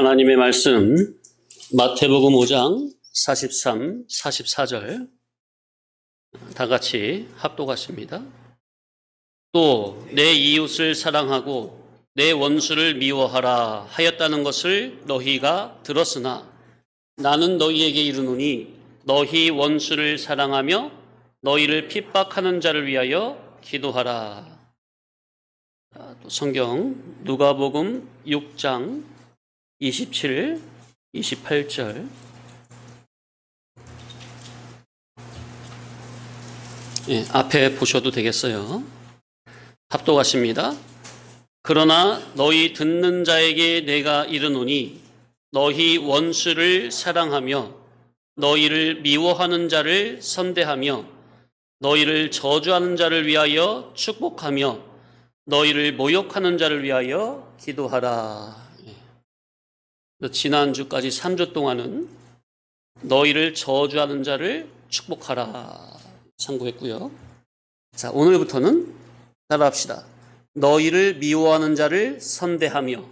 하나님의 말씀 마태복음 5장 43, 44절 다 같이 합독하십니다. 또 내 이웃을 사랑하고 내 원수를 미워하라 하였다는 것을 너희가 들었으나 나는 너희에게 이르노니 너희 원수를 사랑하며 너희를 핍박하는 자를 위하여 기도하라. 또 성경 누가복음 6장 27, 28절 앞에 보셔도 되겠어요. 합독하십니다. 그러나 너희 듣는 자에게 내가 이르노니 너희 원수를 사랑하며 너희를 미워하는 자를 선대하며 너희를 저주하는 자를 위하여 축복하며 너희를 모욕하는 자를 위하여 기도하라. 지난주까지 3주 동안은 너희를 저주하는 자를 축복하라 상고했고요. 자, 오늘부터는 따라합시다. 너희를 미워하는 자를 선대하며.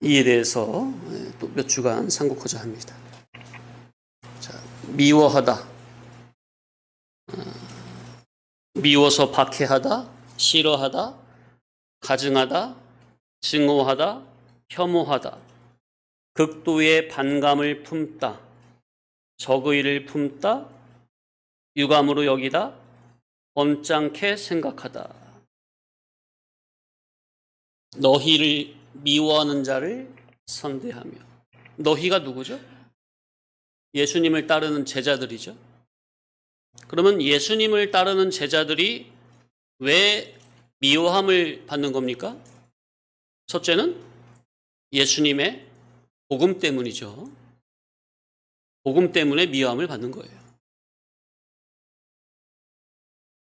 이에 대해서 또 몇 주간 상고하고자 합니다. 자, 미워하다, 미워서 박해하다, 싫어하다, 가증하다, 증오하다, 혐오하다, 극도의 반감을 품다, 적의를 품다, 유감으로 여기다, 언짢게 생각하다. 너희를 미워하는 자를 선대하며. 너희가 누구죠? 예수님을 따르는 제자들이죠. 그러면 예수님을 따르는 제자들이 왜 미워함을 받는 겁니까? 첫째는 예수님의 복음 때문이죠. 복음 때문에 미워함을 받는 거예요.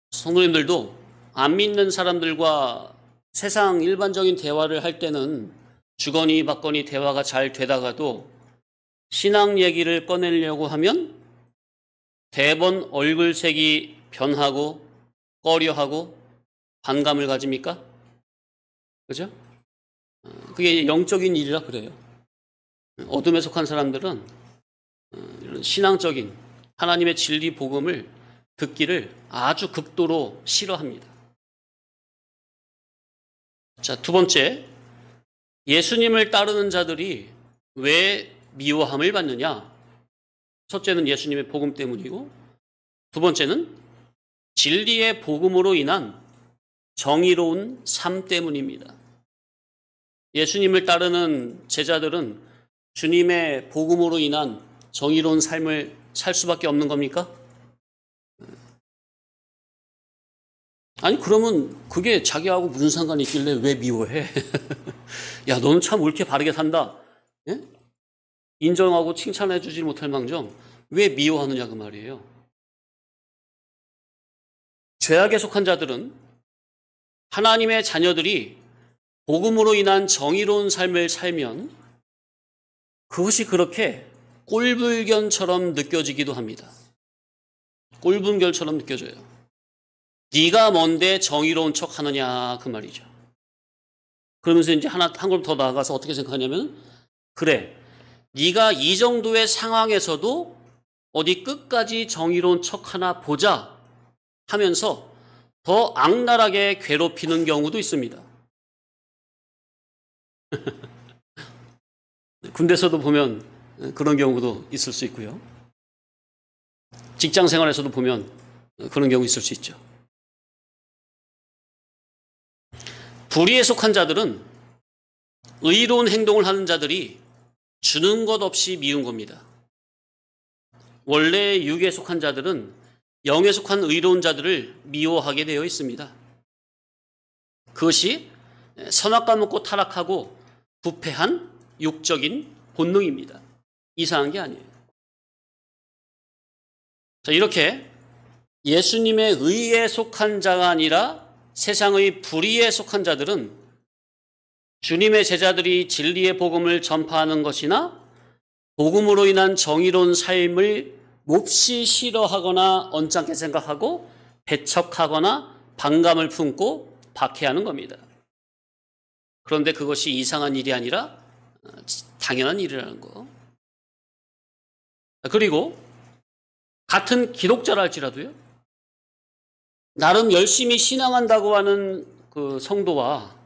성도님들도 안 믿는 사람들과 세상 일반적인 대화를 할 때는 주거니 받거니 대화가 잘 되다가도 신앙 얘기를 꺼내려고 하면 대번 얼굴색이 변하고 꺼려하고 반감을 가집니까? 그죠? 그게 영적인 일이라 그래요. 어둠에 속한 사람들은 이런 신앙적인 하나님의 진리 복음을 듣기를 아주 극도로 싫어합니다. 자, 두 번째, 예수님을 따르는 자들이 왜 미워함을 받느냐? 첫째는 예수님의 복음 때문이고, 두 번째는 진리의 복음으로 인한 정의로운 삶 때문입니다. 예수님을 따르는 제자들은 주님의 복음으로 인한 정의로운 삶을 살 수밖에 없는 겁니까? 아니, 그러면 그게 자기하고 무슨 상관이 있길래 왜 미워해? 야, 너는 참 옳게 바르게 산다. 예? 인정하고 칭찬해 주지 못할 망정 왜 미워하느냐 그 말이에요. 죄악에 속한 자들은 하나님의 자녀들이 복음으로 인한 정의로운 삶을 살면 그것이 그렇게 꼴불견처럼 느껴지기도 합니다. 꼴불견처럼 느껴져요. 네가 뭔데 정의로운 척 하느냐 그 말이죠. 그러면서 이제 한 걸음 더 나아가서 어떻게 생각하냐면, 그래, 네가 이 정도의 상황에서도 어디 끝까지 정의로운 척 하나 보자 하면서 더 악랄하게 괴롭히는 경우도 있습니다. 군대에서도 보면 그런 경우도 있을 수 있고요. 직장 생활에서도 보면 그런 경우 있을 수 있죠. 불의에 속한 자들은 의로운 행동을 하는 자들이 주는 것 없이 미운 겁니다. 원래 육에 속한 자들은 영에 속한 의로운 자들을 미워하게 되어 있습니다. 그것이 선악과 먹고 타락하고 부패한 육적인 본능입니다. 이상한 게 아니에요. 자, 이렇게 예수님의 의에 속한 자가 아니라 세상의 불의에 속한 자들은 주님의 제자들이 진리의 복음을 전파하는 것이나 복음으로 인한 정의로운 삶을 몹시 싫어하거나 언짢게 생각하고 배척하거나 반감을 품고 박해하는 겁니다. 그런데 그것이 이상한 일이 아니라 당연한 일이라는 거. 그리고 같은 기독자라 할지라도요, 나름 열심히 신앙한다고 하는 그 성도와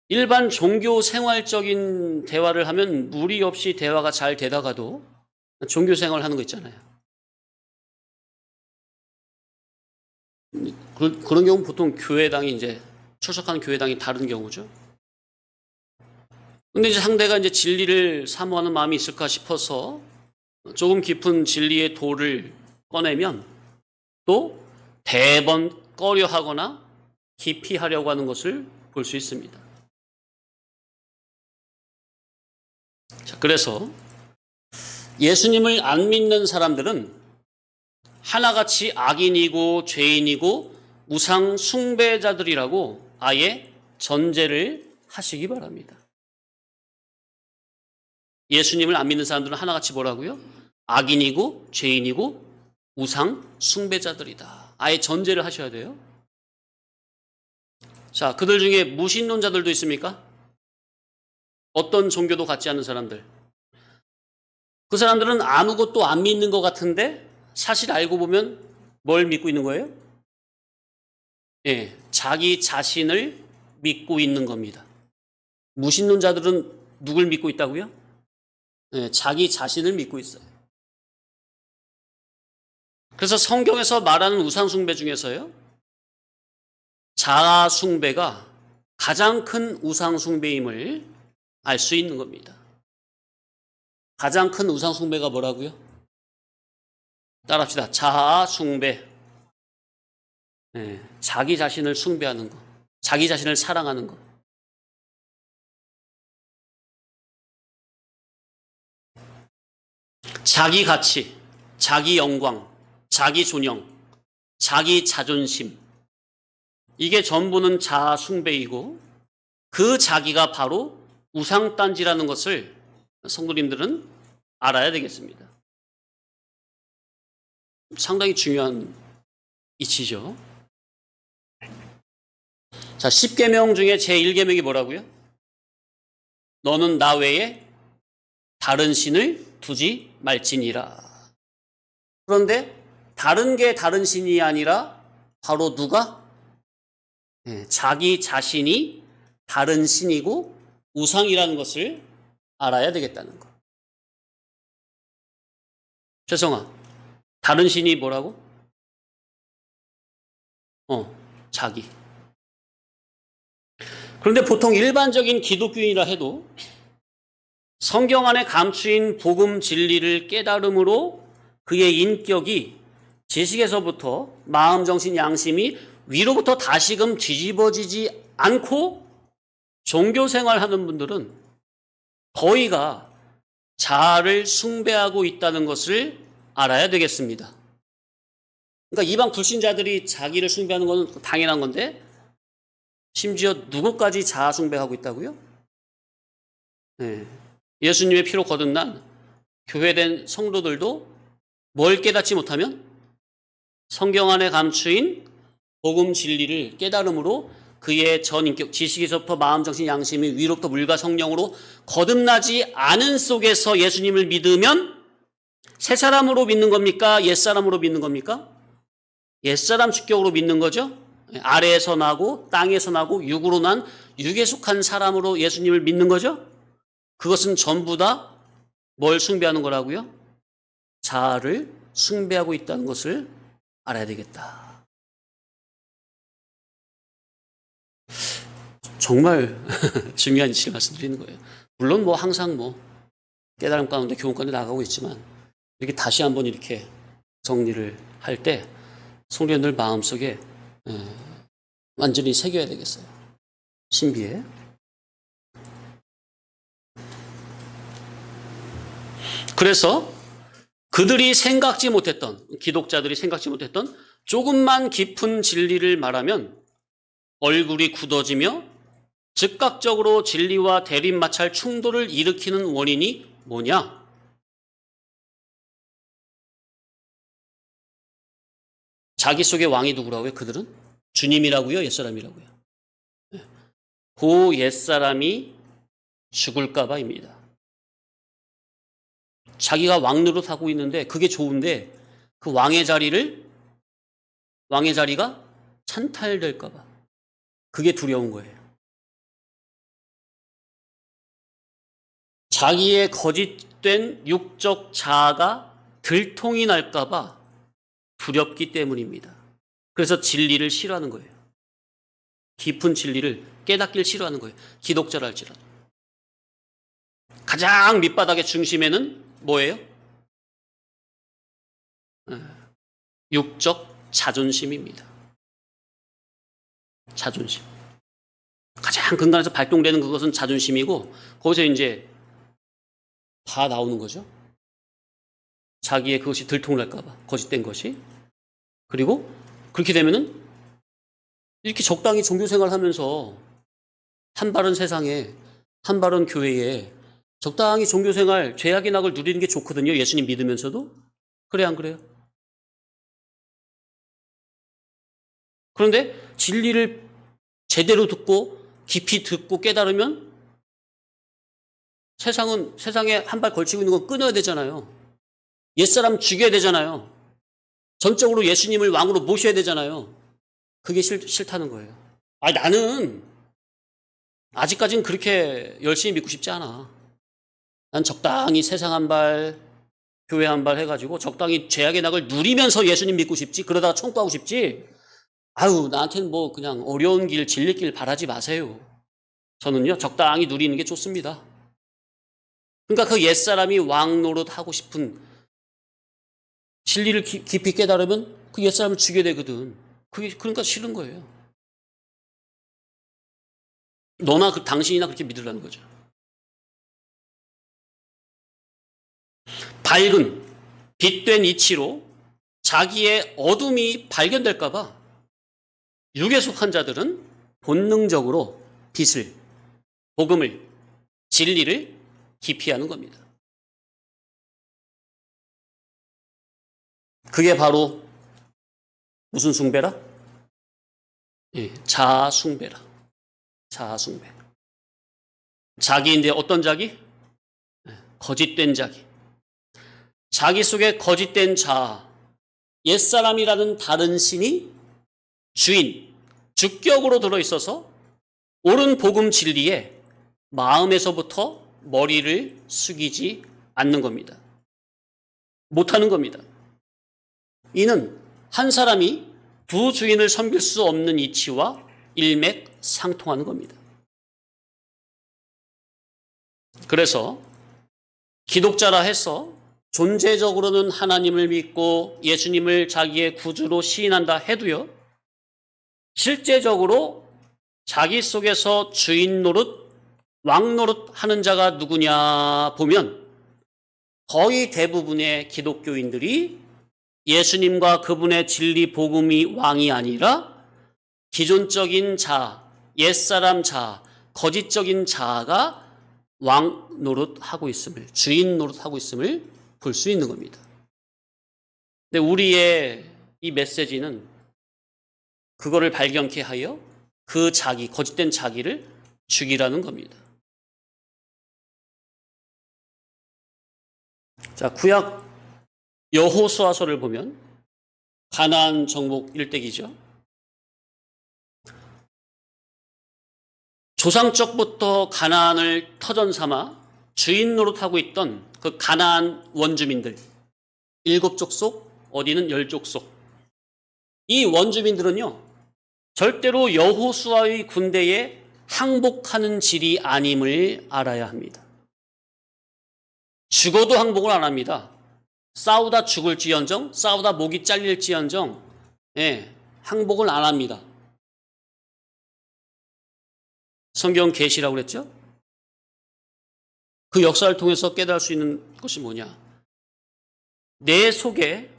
일반 종교 생활적인 대화를 하면 무리 없이 대화가 잘 되다가도 종교 생활을 하는 거 있잖아요. 그런 경우는 보통 교회당이 이제 출석하는 교회당이 다른 경우죠. 근데 이제 상대가 이제 진리를 사모하는 마음이 있을까 싶어서 조금 깊은 진리의 도를 꺼내면 또 대번 꺼려 하거나 기피하려고 하는 것을 볼 수 있습니다. 자, 그래서 예수님을 안 믿는 사람들은 하나같이 악인이고 죄인이고 우상 숭배자들이라고 아예 전제를 하시기 바랍니다. 예수님을 안 믿는 사람들은 하나같이 뭐라고요? 악인이고 죄인이고 우상 숭배자들이다. 아예 전제를 하셔야 돼요. 자, 그들 중에 무신론자들도 있습니까? 어떤 종교도 갖지 않는 사람들. 그 사람들은 아무것도 안 믿는 것 같은데 사실 알고 보면 뭘 믿고 있는 거예요? 예, 자기 자신을 믿고 있는 겁니다. 무신론자들은 누굴 믿고 있다고요? 예, 자기 자신을 믿고 있어요. 그래서 성경에서 말하는 우상숭배 중에서요, 자아숭배가 가장 큰 우상숭배임을 알 수 있는 겁니다. 가장 큰 우상숭배가 뭐라고요? 따라합시다. 자아숭배. 네, 자기 자신을 숭배하는 거. 자기 자신을 사랑하는 거. 자기 가치, 자기 영광, 자기 존영, 자기 자존심. 이게 전부는 자아숭배이고 그 자기가 바로 우상단지라는 것을 성도님들은 알아야 되겠습니다. 상당히 중요한 이치죠. 자, 10계명 중에 제1계명이 뭐라고요? 너는 나 외에 다른 신을 두지 말지니라. 그런데 다른 게 다른 신이 아니라 바로 누가? 자기 자신이 다른 신이고 우상이라는 것을 알아야 되겠다는 거. 최성아, 다른 신이 뭐라고? 자기. 그런데 보통 일반적인 기독교인이라 해도 성경 안에 감추인 복음 진리를 깨달음으로 그의 인격이 지식에서부터 마음, 정신, 양심이 위로부터 다시금 뒤집어지지 않고 종교 생활하는 분들은 거의가 자아를 숭배하고 있다는 것을 알아야 되겠습니다. 그러니까 이방 불신자들이 자기를 숭배하는 건 당연한 건데 심지어 누구까지 자아 숭배하고 있다고요? 네. 예수님의 피로 거듭난 교회된 성도들도 뭘 깨닫지 못하면 성경 안에 감추인 복음 진리를 깨달음으로 그의 전인격 지식에서부터 마음, 정신, 양심이 위로부터 물과 성령으로 거듭나지 않은 속에서 예수님을 믿으면 새 사람으로 믿는 겁니까? 옛사람으로 믿는 겁니까? 옛사람 주격으로 믿는 거죠. 아래에서 나고 땅에서 나고 육으로 난 육에 속한 사람으로 예수님을 믿는 거죠. 그것은 전부 다 뭘 숭배하는 거라고요? 자아를 숭배하고 있다는 것을 알아야 되겠다. 정말 중요한 이치를 말씀드리는 거예요. 물론 뭐 항상 뭐 깨달음 가운데 교훈 가운데 나가고 있지만 이렇게 다시 한번 이렇게 정리를 할 때 성도님들 마음속에 완전히 새겨야 되겠어요. 신비에. 그래서 그들이 생각지 못했던, 기독자들이 생각지 못했던 조금만 깊은 진리를 말하면 얼굴이 굳어지며 즉각적으로 진리와 대립마찰 충돌을 일으키는 원인이 뭐냐? 자기 속의 왕이 누구라고요? 그들은? 주님이라고요? 옛사람이라고요? 그 옛사람이 죽을까 봐입니다. 자기가 왕 노릇하고 있는데 그게 좋은데 그 왕의 자리가 찬탈될까 봐. 그게 두려운 거예요. 자기의 거짓된 육적 자아가 들통이 날까 봐 두렵기 때문입니다. 그래서 진리를 싫어하는 거예요. 깊은 진리를 깨닫길 싫어하는 거예요. 기독자랄지라도. 가장 밑바닥의 중심에는 뭐예요? 육적 자존심입니다. 자존심. 가장 근간에서 발동되는 그것은 자존심이고 거기서 이제 다 나오는 거죠. 자기의 그것이 들통날까 봐. 거짓된 것이. 그리고 그렇게 되면은 이렇게 적당히 종교생활 하면서 한 바른 세상에, 한 바른 교회에 적당히 종교생활, 죄악의 낙을 누리는 게 좋거든요. 예수님 믿으면서도. 그래, 안 그래요? 그런데 진리를 제대로 듣고 깊이 듣고 깨달으면 세상에 한 발 걸치고 있는 건 끊어야 되잖아요. 옛사람 죽여야 되잖아요. 전적으로 예수님을 왕으로 모셔야 되잖아요. 그게 싫다는 거예요. 나는 아직까지는 그렇게 열심히 믿고 싶지 않아. 난 적당히 세상 한 발, 교회 한 발 해가지고 적당히 죄악의 낙을 누리면서 예수님 믿고 싶지. 그러다가 청구하고 싶지. 나한테는 뭐 그냥 어려운 길, 진리 길 바라지 마세요. 저는요, 적당히 누리는 게 좋습니다. 그러니까 그 옛사람이 왕 노릇하고 싶은 진리를 깊이 깨달으면 그 옛사람을 죽여야 되거든. 그러니까 싫은 거예요. 너나 당신이나 그렇게 믿으라는 거죠. 밝은 빛된 이치로 자기의 어둠이 발견될까 봐 육에 속한 자들은 본능적으로 빛을, 복음을, 진리를 기피하는 겁니다. 그게 바로 무슨 숭배라? 자아 숭배라. 자아 숭배. 자기인데 어떤 자기? 거짓된 자기. 자기 속에 거짓된 자아, 옛사람이라는 다른 신이 주인, 주격으로 들어있어서 옳은 복음 진리에 마음에서부터 머리를 숙이지 않는 겁니다. 못하는 겁니다. 이는 한 사람이 두 주인을 섬길 수 없는 이치와 일맥상통하는 겁니다. 그래서 기독자라 해서 존재적으로는 하나님을 믿고 예수님을 자기의 구주로 시인한다 해도요, 실제적으로 자기 속에서 주인 노릇, 왕 노릇 하는 자가 누구냐 보면 거의 대부분의 기독교인들이 예수님과 그분의 진리 복음이 왕이 아니라 기존적인 자아, 옛사람 자아, 거짓적인 자아가 왕 노릇하고 있음을, 주인 노릇하고 있음을 볼 수 있는 겁니다. 근데 우리의 이 메시지는 그거를 발견케 하여 그 자기, 거짓된 자기를 죽이라는 겁니다. 자, 구약 여호수아서를 보면 가나안 정복 일대기죠. 조상적부터 가나안을 터전 삼아 주인 노릇하고 있던 그 가나안 원주민들, 7족속, 어디는 10족속. 이 원주민들은요, 절대로 여호수아의 군대에 항복하는 질이 아님을 알아야 합니다. 죽어도 항복을 안 합니다. 싸우다 죽을지언정, 싸우다 목이 잘릴지언정, 항복을 안 합니다. 성경 계시라고 그랬죠? 그 역사를 통해서 깨달을 수 있는 것이 뭐냐? 내 속에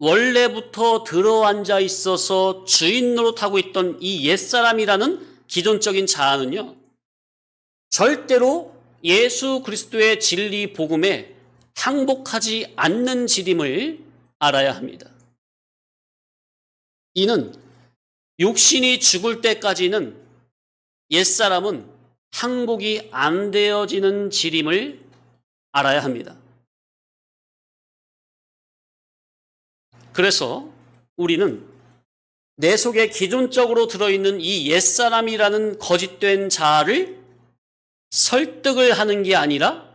원래부터 들어앉아 있어서 주인 노릇하고 있던 이 옛사람이라는 기존적인 자아는요, 절대로 예수 그리스도의 진리 복음에 항복하지 않는 질임을 알아야 합니다. 이는 육신이 죽을 때까지는 옛사람은 항복이 안 되어지는 지림을 알아야 합니다. 그래서 우리는 내 속에 기존적으로 들어있는 이 옛사람이라는 거짓된 자아를 설득을 하는 게 아니라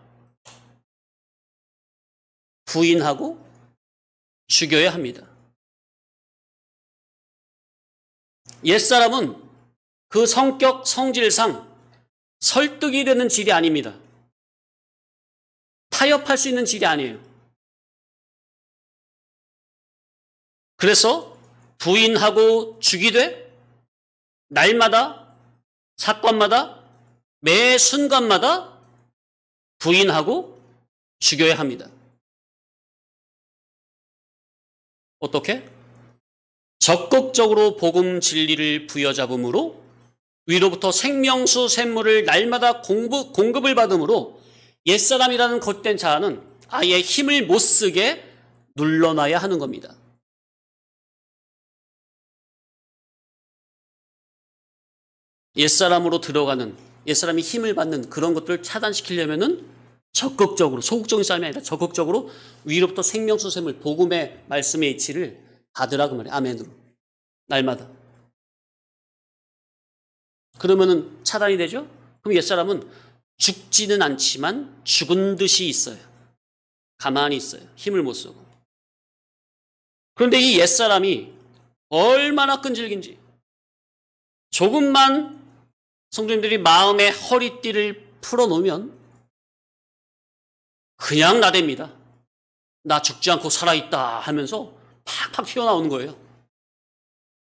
부인하고 죽여야 합니다. 옛사람은 그 성격, 성질상 설득이 되는 질이 아닙니다. 타협할 수 있는 질이 아니에요. 그래서 부인하고 죽이되 날마다, 사건마다, 매 순간마다 부인하고 죽여야 합니다. 어떻게? 적극적으로 복음 진리를 부여잡음으로 위로부터 생명수 샘물을 날마다 공급을 받음으로 옛사람이라는 겉된 자아는 아예 힘을 못 쓰게 눌러놔야 하는 겁니다. 옛사람으로 들어가는, 옛사람이 힘을 받는 그런 것들을 차단시키려면은 적극적으로, 소극적인 싸움이 아니라 적극적으로 위로부터 생명수 샘물, 복음의 말씀의 이치를 받으라 그 말이에요. 아멘으로. 날마다. 그러면은 차단이 되죠? 그럼 옛사람은 죽지는 않지만 죽은 듯이 있어요. 가만히 있어요. 힘을 못 쓰고. 그런데 이 옛사람이 얼마나 끈질긴지 조금만 성도님들이 마음의 허리띠를 풀어놓으면 그냥 나댑니다. 나 죽지 않고 살아있다 하면서 팍팍 튀어나오는 거예요.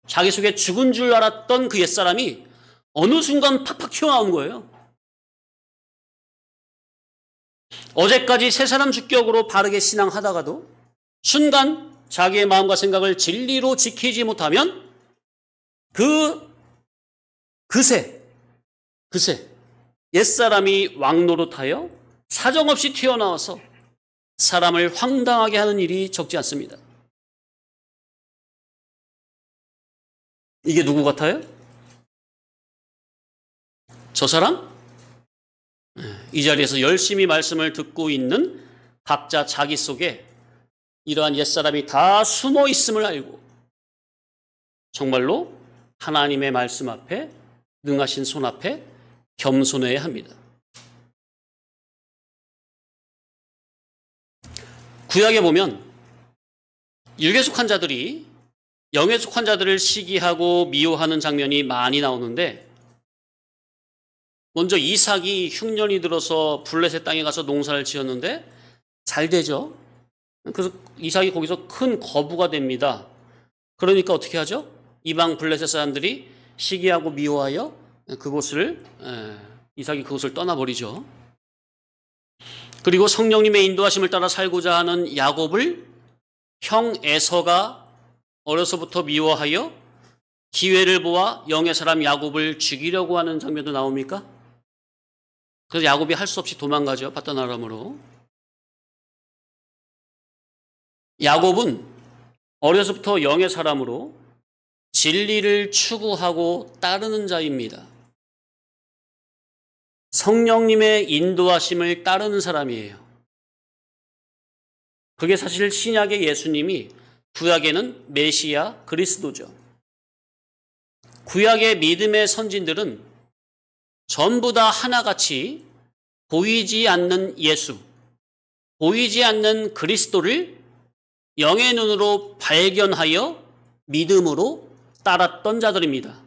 자기 속에 죽은 줄 알았던 그 옛사람이 어느 순간 팍팍 튀어나오는 거예요. 어제까지 새 사람 주격으로 바르게 신앙하다가도 순간 자기의 마음과 생각을 진리로 지키지 못하면 그새 옛사람이 왕노릇하여 사정없이 튀어나와서 사람을 황당하게 하는 일이 적지 않습니다. 이게 누구 같아요? 저 사람? 이 자리에서 열심히 말씀을 듣고 있는 각자 자기 속에 이러한 옛사람이 다 숨어 있음을 알고 정말로 하나님의 말씀 앞에, 능하신 손 앞에 겸손해야 합니다. 구약에 보면 육에 속한 자들이 영에 속한 자들을 시기하고 미워하는 장면이 많이 나오는데, 먼저 이삭이 흉년이 들어서 블레셋 땅에 가서 농사를 지었는데 잘 되죠. 그래서 이삭이 거기서 큰 거부가 됩니다. 그러니까 어떻게 하죠? 이방 블레셋 사람들이 시기하고 미워하여 이삭이 그곳을 떠나버리죠. 그리고 성령님의 인도하심을 따라 살고자 하는 야곱을 형 에서가 어려서부터 미워하여 기회를 보아 영의 사람 야곱을 죽이려고 하는 장면도 나옵니까? 그래서 야곱이 할 수 없이 도망가죠. 바단 아람으로. 야곱은 어려서부터 영의 사람으로 진리를 추구하고 따르는 자입니다. 성령님의 인도하심을 따르는 사람이에요. 그게 사실 신약의 예수님이, 구약에는 메시아 그리스도죠. 구약의 믿음의 선진들은 전부 다 하나같이 보이지 않는 예수, 보이지 않는 그리스도를 영의 눈으로 발견하여 믿음으로 따랐던 자들입니다.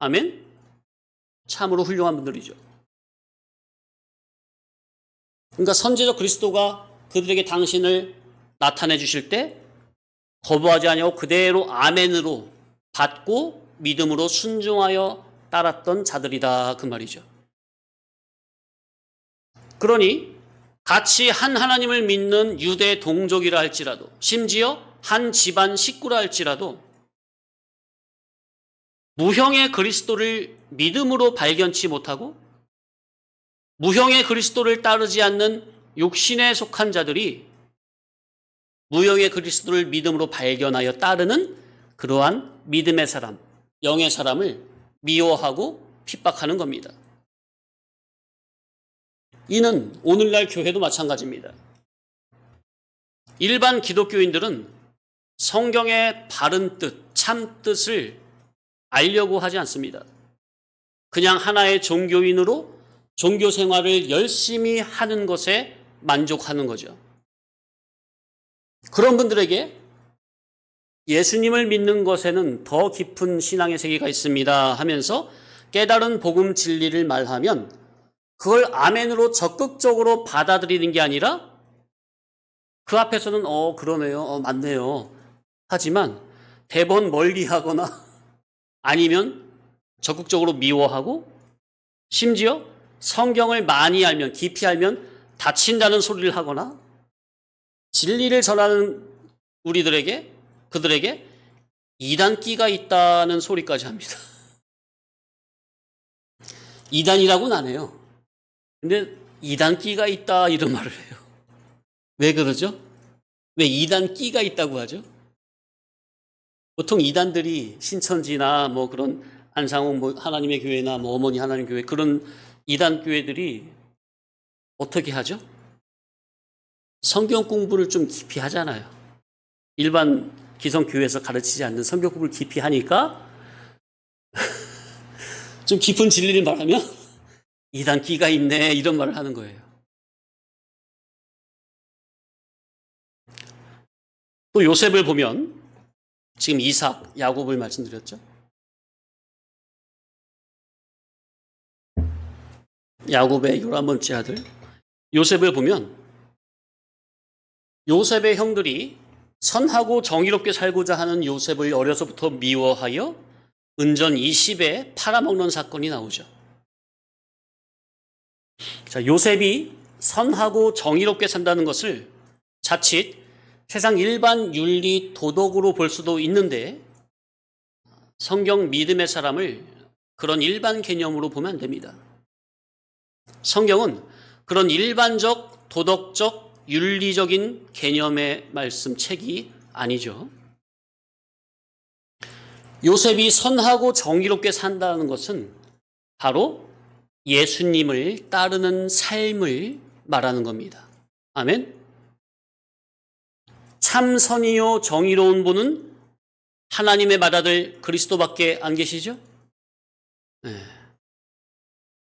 아멘? 참으로 훌륭한 분들이죠. 그러니까 선지자 그리스도가 그들에게 당신을 나타내 주실 때 거부하지 아니하고 그대로 아멘으로 받고 믿음으로 순종하여 따랐던 자들이다 그 말이죠. 그러니 같이 한 하나님을 믿는 유대 동족이라 할지라도, 심지어 한 집안 식구라 할지라도 무형의 그리스도를 믿음으로 발견치 못하고 무형의 그리스도를 따르지 않는 육신에 속한 자들이 무형의 그리스도를 믿음으로 발견하여 따르는 그러한 믿음의 사람, 영의 사람을 미워하고 핍박하는 겁니다. 이는 오늘날 교회도 마찬가지입니다. 일반 기독교인들은 성경의 바른 뜻, 참 뜻을 알려고 하지 않습니다. 그냥 하나의 종교인으로 종교 생활을 열심히 하는 것에 만족하는 거죠. 그런 분들에게 예수님을 믿는 것에는 더 깊은 신앙의 세계가 있습니다 하면서 깨달은 복음 진리를 말하면 그걸 아멘으로 적극적으로 받아들이는 게 아니라 그 앞에서는 그러네요, 맞네요 하지만 대번 멀리하거나 아니면 적극적으로 미워하고 심지어 성경을 많이 알면, 깊이 알면 다친다는 소리를 하거나 진리를 전하는 그들에게 이단기가 있다는 소리까지 합니다. 이단이라고는 안 해요. 근데 이단기가 있다 이런 말을 해요. 왜 그러죠? 왜 이단기가 있다고 하죠? 보통 이단들이 신천지나 뭐 그런 안상홍 뭐 하나님의 교회나 뭐 어머니 하나님 교회 그런 이단 교회들이 어떻게 하죠? 성경 공부를 좀 깊이 하잖아요. 일반 기성교회에서 가르치지 않는 성경 공부를 깊이 하니까 좀 깊은 진리를 말하면 이단 끼가 있네 이런 말을 하는 거예요. 또 요셉을 보면 지금 이삭, 야곱을 말씀드렸죠. 야곱의 11번째 아들 요셉을 보면 요셉의 형들이 선하고 정의롭게 살고자 하는 요셉을 어려서부터 미워하여 은전 20에 팔아먹는 사건이 나오죠. 자, 요셉이 선하고 정의롭게 산다는 것을 자칫 세상 일반 윤리 도덕으로 볼 수도 있는데 성경 믿음의 사람을 그런 일반 개념으로 보면 안 됩니다. 성경은 그런 일반적 도덕적 윤리적인 개념의 말씀 책이 아니죠. 요셉이 선하고 정의롭게 산다는 것은 바로 예수님을 따르는 삶을 말하는 겁니다. 아멘. 참 선이요 정의로운 분은 하나님의 맏아들 그리스도밖에 안 계시죠? 네.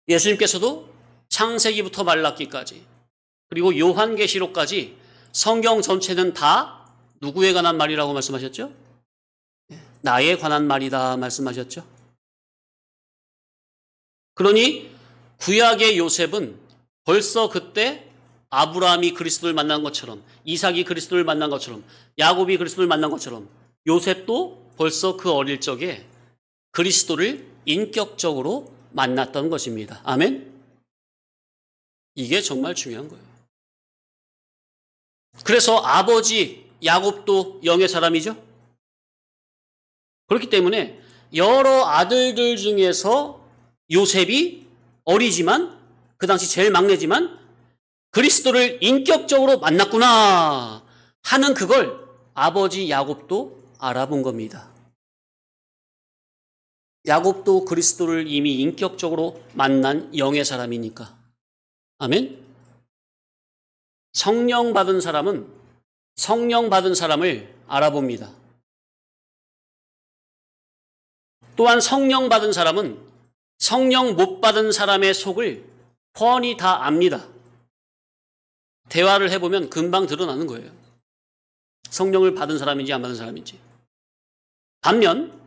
예수님께서도 창세기부터 말라기까지 그리고 요한계시록까지 성경 전체는 다 누구에 관한 말이라고 말씀하셨죠? 나에 관한 말이다 말씀하셨죠? 그러니 구약의 요셉은 벌써 그때 아브라함이 그리스도를 만난 것처럼 이삭이 그리스도를 만난 것처럼 야곱이 그리스도를 만난 것처럼 요셉도 벌써 그 어릴 적에 그리스도를 인격적으로 만났던 것입니다. 아멘? 이게 정말 중요한 거예요. 그래서 아버지 야곱도 영의 사람이죠. 그렇기 때문에 여러 아들들 중에서 요셉이 어리지만 그 당시 제일 막내지만 그리스도를 인격적으로 만났구나 하는 그걸 아버지 야곱도 알아본 겁니다. 야곱도 그리스도를 이미 인격적으로 만난 영의 사람이니까. 아멘? 성령 받은 사람은 성령 받은 사람을 알아봅니다. 또한 성령 받은 사람은 성령 못 받은 사람의 속을 훤히 다 압니다. 대화를 해보면 금방 드러나는 거예요. 성령을 받은 사람인지 안 받은 사람인지. 반면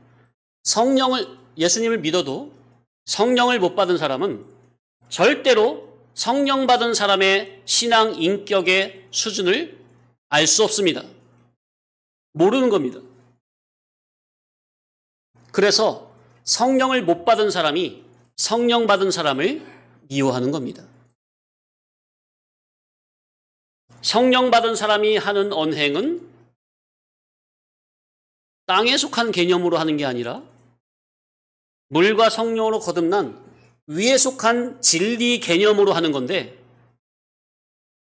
예수님을 믿어도 성령을 못 받은 사람은 절대로 성령 받은 사람의 신앙 인격의 수준을 알 수 없습니다. 모르는 겁니다. 그래서 성령을 못 받은 사람이 성령 받은 사람을 미워하는 겁니다. 성령 받은 사람이 하는 언행은 땅에 속한 개념으로 하는 게 아니라 물과 성령으로 거듭난 위에 속한 진리 개념으로 하는 건데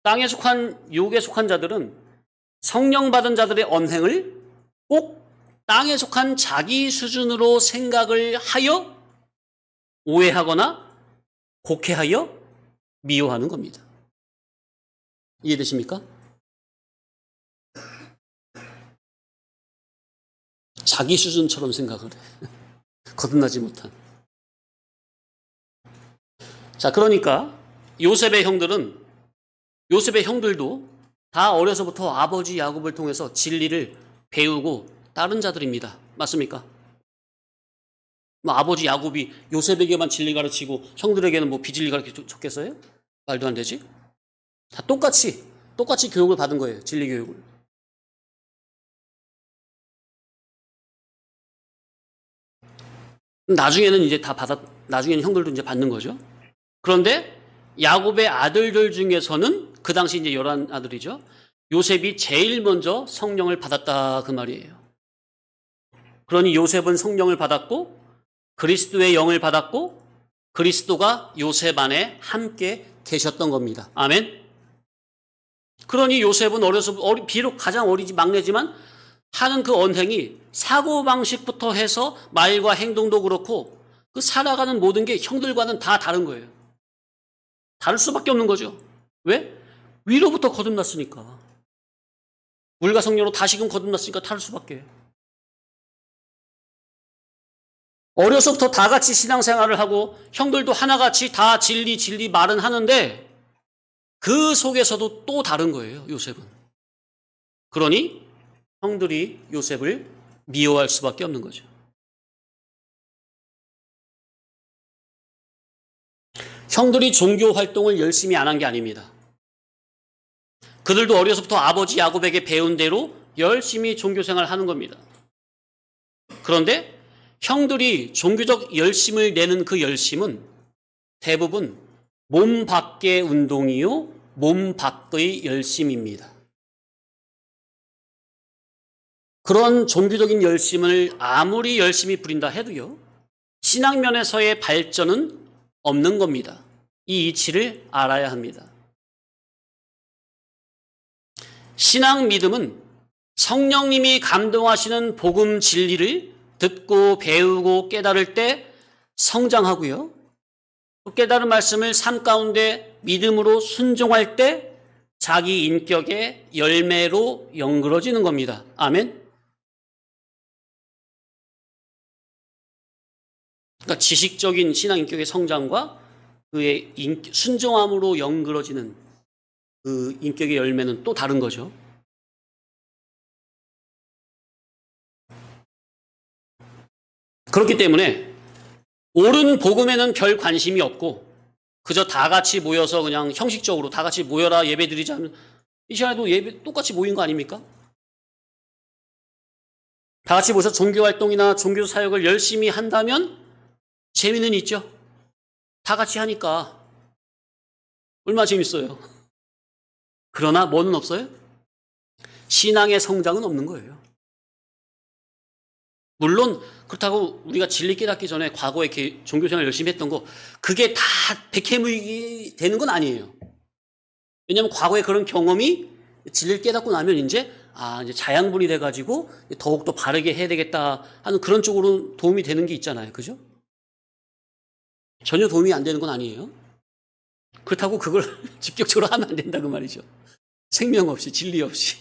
땅에 속한 육에 속한 자들은 성령 받은 자들의 언행을 꼭 땅에 속한 자기 수준으로 생각을 하여 오해하거나 곡해하여 미워하는 겁니다. 이해되십니까? 자기 수준처럼 생각을 해. 거듭나지 못한. 자, 그러니까 요셉의 형들도 다 어려서부터 아버지 야곱을 통해서 진리를 배우고 따른 자들입니다. 맞습니까? 뭐 아버지 야곱이 요셉에게만 진리 가르치고 형들에게는 뭐 비진리 가르쳤겠어요? 말도 안 되지. 다 똑같이 교육을 받은 거예요. 진리 교육을. 나중에는 나중에는 형들도 이제 받는 거죠. 그런데 야곱의 아들들 중에서는 그 당시 이제 11아들이죠. 요셉이 제일 먼저 성령을 받았다 그 말이에요. 그러니 요셉은 성령을 받았고 그리스도의 영을 받았고 그리스도가 요셉 안에 함께 계셨던 겁니다. 아멘. 그러니 요셉은 비록 가장 어리지 막내지만 하는 그 언행이 사고방식부터 해서 말과 행동도 그렇고 그 살아가는 모든 게 형들과는 다 다른 거예요. 다를 수밖에 없는 거죠. 왜? 위로부터 거듭났으니까. 물과 성령으로 다시금 거듭났으니까 다를 수밖에. 어려서부터 다 같이 신앙생활을 하고 형들도 하나같이 다 진리 말은 하는데 그 속에서도 또 다른 거예요. 요셉은. 그러니 형들이 요셉을 미워할 수밖에 없는 거죠. 형들이 종교 활동을 열심히 안 한 게 아닙니다. 그들도 어려서부터 아버지 야곱에게 배운 대로 열심히 종교 생활을 하는 겁니다. 그런데 형들이 종교적 열심을 내는 그 열심은 대부분 몸 밖의 운동이요, 몸 밖의 열심입니다. 그런 종교적인 열심을 아무리 열심히 부린다 해도요, 신앙면에서의 발전은 없는 겁니다. 이 이치를 알아야 합니다. 신앙 믿음은 성령님이 감동하시는 복음 진리를 듣고 배우고 깨달을 때 성장하고요. 깨달은 말씀을 삶 가운데 믿음으로 순종할 때 자기 인격의 열매로 연그러지는 겁니다. 아멘. 그러니까 지식적인 신앙 인격의 성장과 그의 순종함으로 연그러지는 그 인격의 열매는 또 다른 거죠. 그렇기 때문에 옳은 복음에는 별 관심이 없고 그저 다 같이 모여서 그냥 형식적으로 다 같이 모여라 예배 드리자면 이 시간에도 예배 똑같이 모인 거 아닙니까? 다 같이 모여서 종교활동이나 종교 사역을 열심히 한다면 재미는 있죠. 다 같이 하니까 얼마나 재밌어요. 그러나 뭐는 없어요? 신앙의 성장은 없는 거예요. 물론 그렇다고 우리가 진리 깨닫기 전에 과거에 종교생활 열심히 했던 거 그게 다 백해무익이 되는 건 아니에요. 왜냐하면 과거에 그런 경험이 진리를 깨닫고 나면 이제 자양분이 돼가지고 더욱더 바르게 해야 되겠다 하는 그런 쪽으로 도움이 되는 게 있잖아요. 그죠? 전혀 도움이 안 되는 건 아니에요. 그렇다고 그걸 직접적으로 하면 안 된다 그 말이죠. 생명 없이 진리 없이.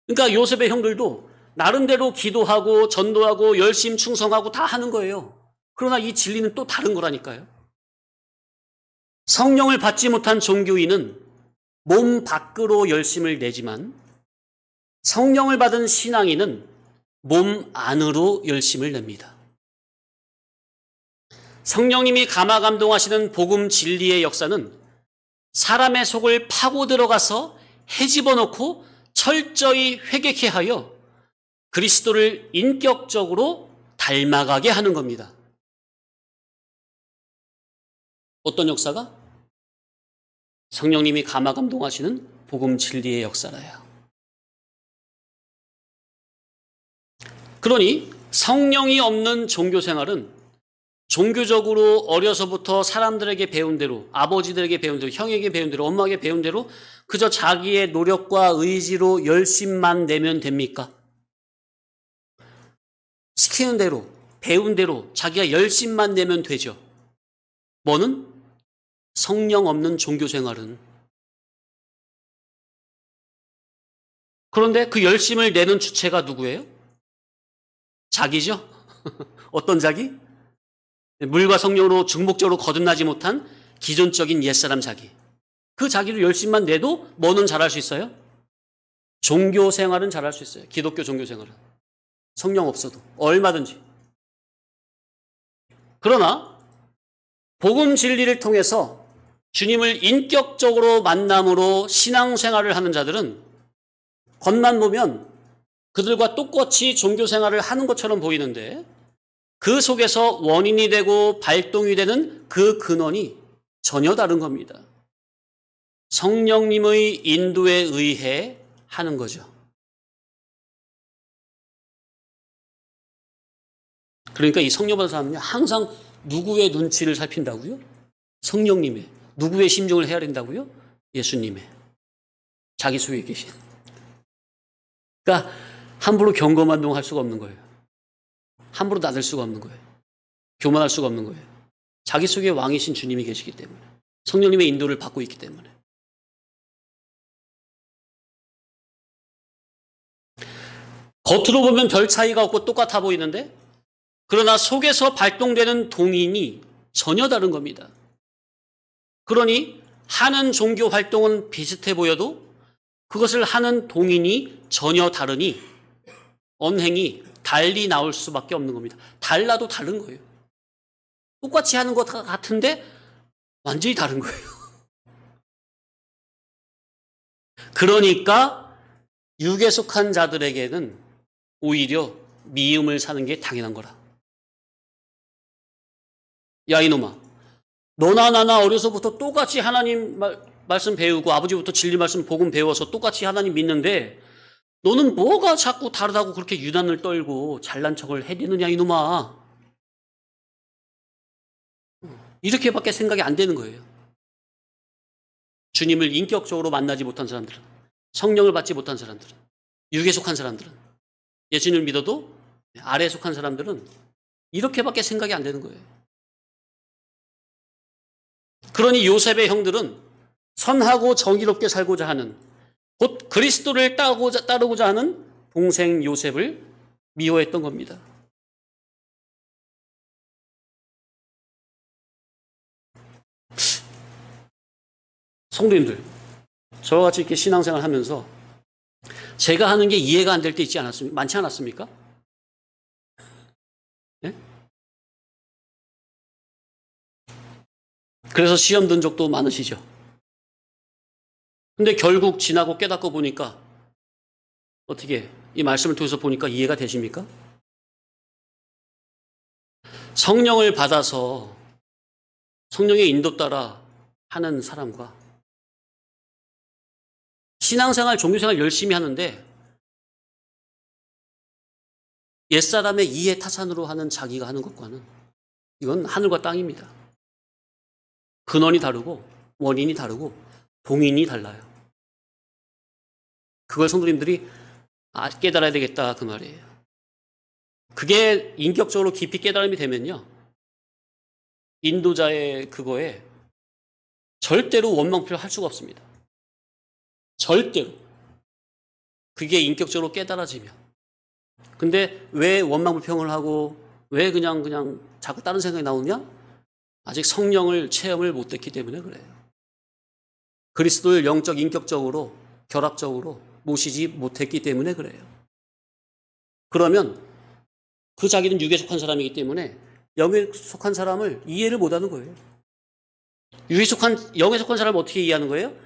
그러니까 요셉의 형들도 나름대로 기도하고 전도하고 열심 충성하고 다 하는 거예요. 그러나 이 진리는 또 다른 거라니까요. 성령을 받지 못한 종교인은 몸 밖으로 열심을 내지만 성령을 받은 신앙인은 몸 안으로 열심을 냅니다. 성령님이 감화 감동하시는 복음 진리의 역사는 사람의 속을 파고 들어가서 헤집어 놓고 철저히 회개케 하여 그리스도를 인격적으로 닮아가게 하는 겁니다. 어떤 역사가? 성령님이 감화 감동하시는 복음 진리의 역사라요. 그러니 성령이 없는 종교 생활은 종교적으로 어려서부터 사람들에게 배운 대로, 아버지들에게 배운 대로, 형에게 배운 대로, 엄마에게 배운 대로 그저 자기의 노력과 의지로 열심만 내면 됩니까? 시키는 대로, 배운 대로 자기가 열심만 내면 되죠. 뭐는? 성령 없는 종교 생활은. 그런데 그 열심을 내는 주체가 누구예요? 자기죠? 어떤 자기? 물과 성령으로 중복적으로 거듭나지 못한 기존적인 옛사람 자기. 그 자기를 열심만 내도 뭐는 잘할 수 있어요? 종교 생활은 잘할 수 있어요. 기독교 종교 생활은. 성령 없어도 얼마든지. 그러나 복음 진리를 통해서 주님을 인격적으로 만남으로 신앙생활을 하는 자들은 겉만 보면 그들과 똑같이 종교 생활을 하는 것처럼 보이는데 그 속에서 원인이 되고 발동이 되는 그 근원이 전혀 다른 겁니다. 성령님의 인도에 의해 하는 거죠. 그러니까 이 성령 받은 사람은요, 항상 누구의 눈치를 살핀다고요? 성령님의. 누구의 심정을 해야 된다고요? 예수님의. 자기 속에 계신. 그러니까 함부로 경거만동할 수가 없는 거예요. 함부로 나댈 수가 없는 거예요. 교만할 수가 없는 거예요. 자기 속에 왕이신 주님이 계시기 때문에. 성령님의 인도를 받고 있기 때문에. 겉으로 보면 별 차이가 없고 똑같아 보이는데 그러나 속에서 발동되는 동인이 전혀 다른 겁니다. 그러니 하는 종교 활동은 비슷해 보여도 그것을 하는 동인이 전혀 다르니 언행이 달리 나올 수밖에 없는 겁니다. 달라도 다른 거예요. 똑같이 하는 것 같은데 완전히 다른 거예요. 그러니까 육에 속한 자들에게는 오히려 미움을 사는 게 당연한 거라. 야 이놈아, 너나 나나 어려서부터 똑같이 하나님 말씀 배우고 아버지부터 진리 말씀 복음 배워서 똑같이 하나님 믿는데 너는 뭐가 자꾸 다르다고 그렇게 유난을 떨고 잘난 척을 해대느냐 이놈아. 이렇게밖에 생각이 안 되는 거예요. 주님을 인격적으로 만나지 못한 사람들은, 성령을 받지 못한 사람들은, 육에 속한 사람들은, 예수님을 믿어도 아래에 속한 사람들은 이렇게밖에 생각이 안 되는 거예요. 그러니 요셉의 형들은 선하고 정의롭게 살고자 하는, 곧 그리스도를 따르고자 하는 동생 요셉을 미워했던 겁니다. 성도님들, 저와 같이 이렇게 신앙생활 하면서 제가 하는 게 이해가 안 될 때 있지 않았습니까? 많지 않았습니까? 네? 그래서 시험 든 적도 많으시죠? 근데 결국 지나고 깨닫고 보니까 어떻게 이 말씀을 통해서 보니까 이해가 되십니까? 성령을 받아서 성령의 인도 따라 하는 사람과 신앙생활, 종교생활 열심히 하는데 옛사람의 이해 타산으로 하는 자기가 하는 것과는 이건 하늘과 땅입니다. 근원이 다르고 원인이 다르고 동인이 달라요. 그걸 성도님들이 깨달아야 되겠다 그 말이에요. 그게 인격적으로 깊이 깨달음이 되면요, 인도자의 그거에 절대로 원망표를 할 수가 없습니다. 절대로. 그게 인격적으로 깨달아지면. 근데 왜 원망불평을 하고 왜 그냥 자꾸 다른 생각이 나오냐? 아직 성령을 체험을 못했기 때문에 그래요. 그리스도를 영적, 인격적으로, 결합적으로 모시지 못했기 때문에 그래요. 그러면 그 자기는 육에 속한 사람이기 때문에 영에 속한 사람을 이해를 못하는 거예요. 영에 속한 사람을 어떻게 이해하는 거예요?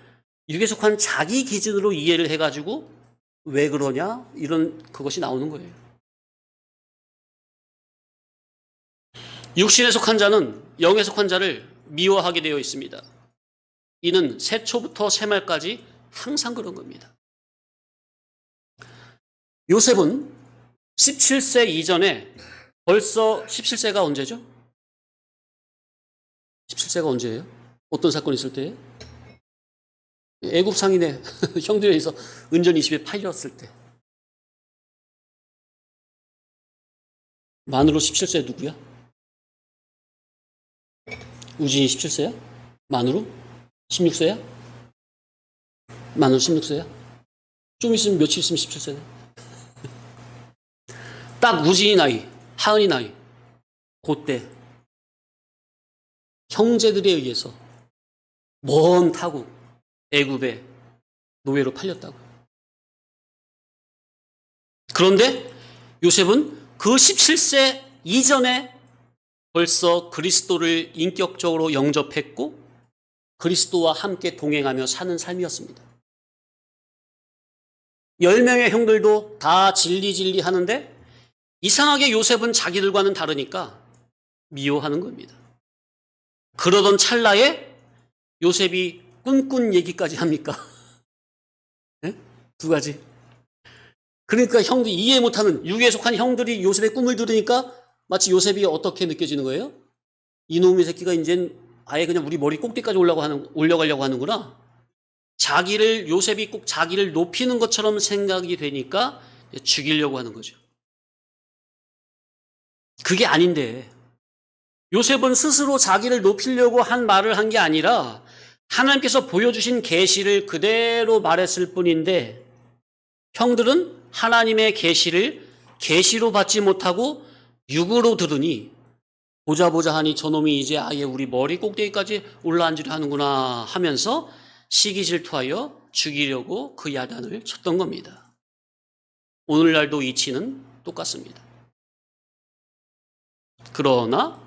육에 속한 자기 기준으로 이해를 해가지고 왜 그러냐? 이런 그것이 나오는 거예요. 육신에 속한 자는 영에 속한 자를 미워하게 되어 있습니다. 이는 새초부터 새말까지 항상 그런 겁니다. 요셉은 17세 이전에 벌써 17세가 언제죠? 17세가 언제예요? 어떤 사건이 있을 때예요? 애굽 상인의 형들에 의해서 은전 20에 팔렸을 때. 만으로 17세 누구야? 우진이 17세야? 만으로? 16세야? 만으로 16세야? 좀 있으면 며칠 있으면 17세네. 딱 우진이 나이, 하은이 나이. 그때 형제들에 의해서 먼 타국 애굽에 노예로 팔렸다고. 그런데 요셉은 그 17세 이전에 벌써 그리스도를 인격적으로 영접했고 그리스도와 함께 동행하며 사는 삶이었습니다. 10명의 형들도 다 진리 하는데 이상하게 요셉은 자기들과는 다르니까 미워하는 겁니다. 그러던 찰나에 요셉이 꿈꾼 얘기까지 합니까? 네? 두 가지. 그러니까 형들이 이해 못하는 육에 속한 형들이 요셉의 꿈을 들으니까 마치 요셉이 어떻게 느껴지는 거예요? 이놈의 새끼가 이젠 아예 그냥 우리 머리 꼭대기까지 올려가려고 하는구나. 요셉이 꼭 자기를 높이는 것처럼 생각이 되니까 죽이려고 하는 거죠. 그게 아닌데 요셉은 스스로 자기를 높이려고 한 말을 한 게 아니라 하나님께서 보여주신 계시를 그대로 말했을 뿐인데 형들은 하나님의 계시를 계시로 받지 못하고 육으로 들으니 보자 하니 저놈이 이제 아예 우리 머리 꼭대기까지 올라앉으려 하는구나 하면서 시기 질투하여 죽이려고 그 야단을 쳤던 겁니다. 오늘날도 이치는 똑같습니다. 그러나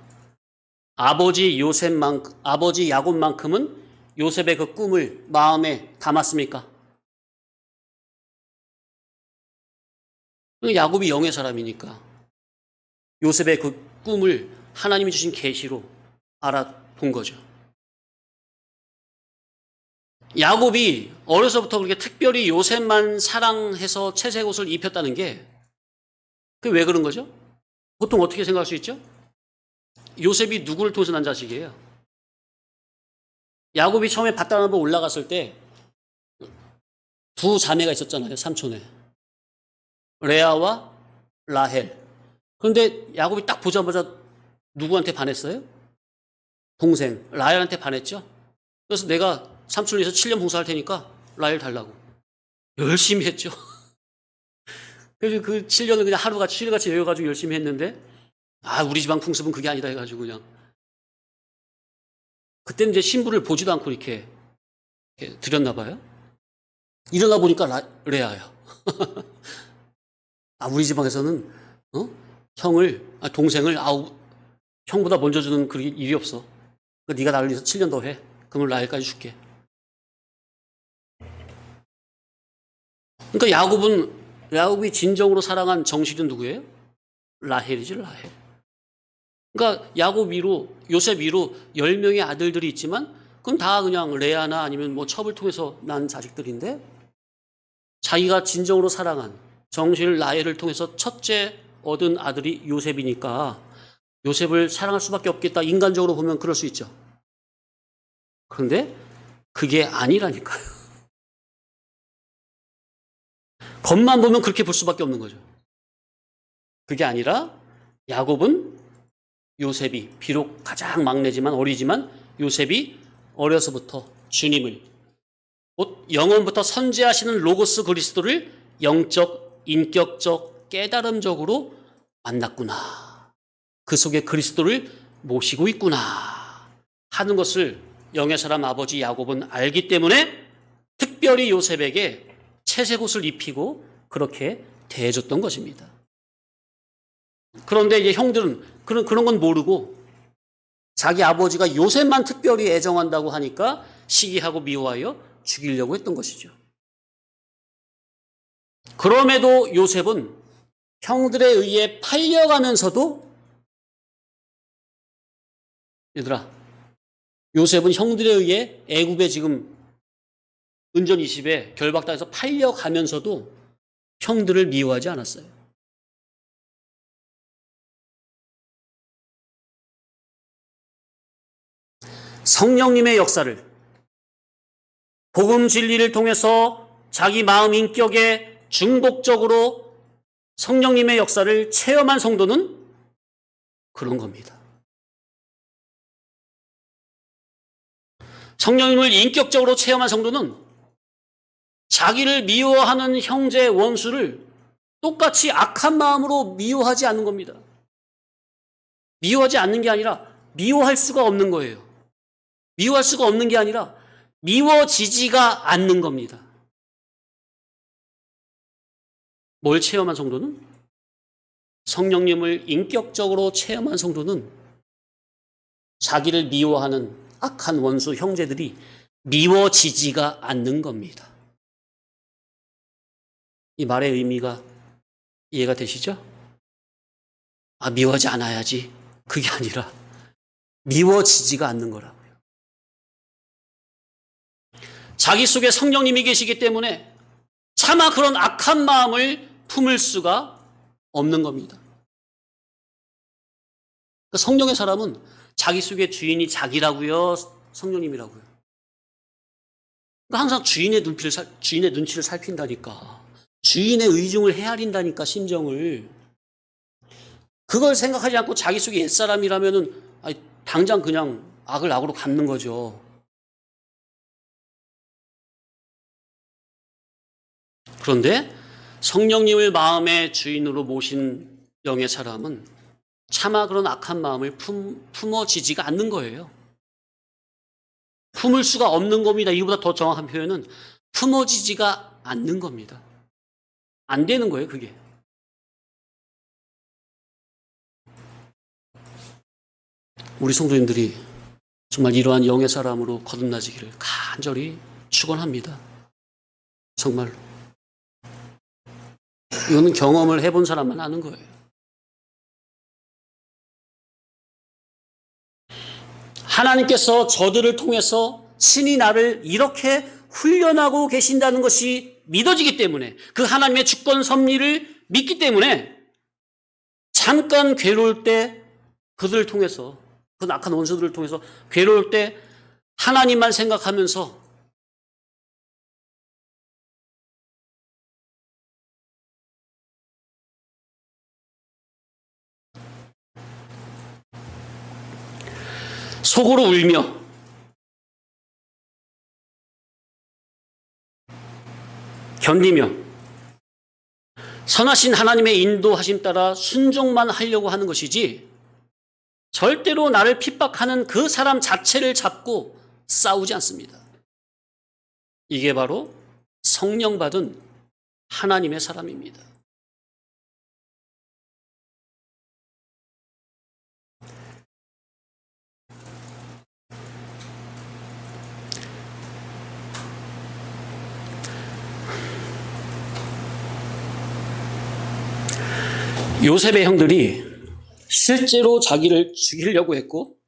아버지 야곱만큼은 요셉의 그 꿈을 마음에 담았습니까? 야곱이 영의 사람이니까 요셉의 그 꿈을 하나님이 주신 계시로 알아본 거죠. 야곱이 어려서부터 그렇게 특별히 요셉만 사랑해서 채색옷을 입혔다는 게 그게 왜 그런 거죠? 보통 어떻게 생각할 수 있죠? 요셉이 누구를 통해서 난 자식이에요? 야곱이 처음에 밧단나무 올라갔을 때 두 자매가 있었잖아요. 삼촌에. 레아와 라헬. 그런데 야곱이 딱 보자마자 누구한테 반했어요? 동생 라헬한테 반했죠. 그래서 내가 삼촌에서 7년 봉사할 테니까 라헬 달라고. 열심히 했죠. 그래서 그 7년을 그냥 하루같이 칠일같이 외워가지고 열심히 했는데 우리 집안 풍습은 그게 아니다 해가지고 그냥 그때는 이제 신부를 보지도 않고 이렇게 드렸나 봐요. 일어나 보니까 레아야. 우리 지방에서는 동생을 형보다 먼저 주는 그 일이 없어. 네가 나를 위해서 7년 더 해. 그러면 라헬까지 줄게. 그러니까 야곱이 진정으로 사랑한 정실은 누구예요? 라헬이지, 라헬. 그러니까 요셉 위로 10명의 아들들이 있지만 그건 다 그냥 레아나 아니면 뭐 첩을 통해서 난 자식들인데 자기가 진정으로 사랑한 정실 라헬을 통해서 첫째 얻은 아들이 요셉이니까 요셉을 사랑할 수밖에 없겠다. 인간적으로 보면 그럴 수 있죠. 그런데 그게 아니라니까요. 겉만 보면 그렇게 볼 수밖에 없는 거죠. 그게 아니라 야곱은 요셉이 비록 가장 막내지만 어리지만 요셉이 어려서부터 주님을 곧 영원부터 선지하시는 로고스 그리스도를 영적, 인격적, 깨달음적으로 만났구나. 그 속에 그리스도를 모시고 있구나 하는 것을 영의 사람 아버지 야곱은 알기 때문에 특별히 요셉에게 채색옷을 입히고 그렇게 대해줬던 것입니다. 그런데 이제 형들은 그런 건 모르고 자기 아버지가 요셉만 특별히 애정한다고 하니까 시기하고 미워하여 죽이려고 했던 것이죠. 그럼에도 요셉은 형들에 의해 팔려가면서도 얘들아, 요셉은 형들에 의해 애굽에 지금 은전 20에 결박당해서 팔려가면서도 형들을 미워하지 않았어요. 성령님의 역사를, 복음 진리를 통해서 자기 마음 인격에 중복적으로 성령님의 역사를 체험한 성도는 그런 겁니다. 성령님을 인격적으로 체험한 성도는 자기를 미워하는 형제 원수를 똑같이 악한 마음으로 미워하지 않는 겁니다. 미워하지 않는 게 아니라 미워할 수가 없는 거예요. 미워할 수가 없는 게 아니라 미워지지가 않는 겁니다. 뭘 체험한 성도는? 성령님을 인격적으로 체험한 성도는 자기를 미워하는 악한 원수 형제들이 미워지지가 않는 겁니다. 이 말의 의미가 이해가 되시죠? 미워하지 않아야지. 그게 아니라 미워지지가 않는 거라고요. 자기 속에 성령님이 계시기 때문에 차마 그런 악한 마음을 품을 수가 없는 겁니다. 성령의 사람은 자기 속의 주인이 자기라고요, 성령님이라고요. 항상 주인의 눈치를 살핀다니까. 주인의 의중을 헤아린다니까, 심정을. 그걸 생각하지 않고 자기 속에 옛사람이라면은 당장 그냥 악을 악으로 갚는 거죠. 그런데 성령님을 마음의 주인으로 모신 영의 사람은 차마 그런 악한 마음을 품어지지가 않는 거예요. 품을 수가 없는 겁니다. 이보다 더 정확한 표현은 품어지지가 않는 겁니다. 안 되는 거예요, 그게. 우리 성도님들이 정말 이러한 영의 사람으로 거듭나지기를 간절히 축원합니다. 정말로. 이거는 경험을 해본 사람만 아는 거예요. 하나님께서 저들을 통해서 친히 나를 이렇게 훈련하고 계신다는 것이 믿어지기 때문에, 그 하나님의 주권 섭리를 믿기 때문에 잠깐 괴로울 때 그들을 통해서, 그 악한 원수들을 통해서 괴로울 때 하나님만 생각하면서 속으로 울며 견디며 선하신 하나님의 인도하심 따라 순종만 하려고 하는 것이지, 절대로 나를 핍박하는 그 사람 자체를 잡고 싸우지 않습니다. 이게 바로 성령 받은 하나님의 사람입니다. 요셉의 형들이 실제로 자기를 죽이려고 했고,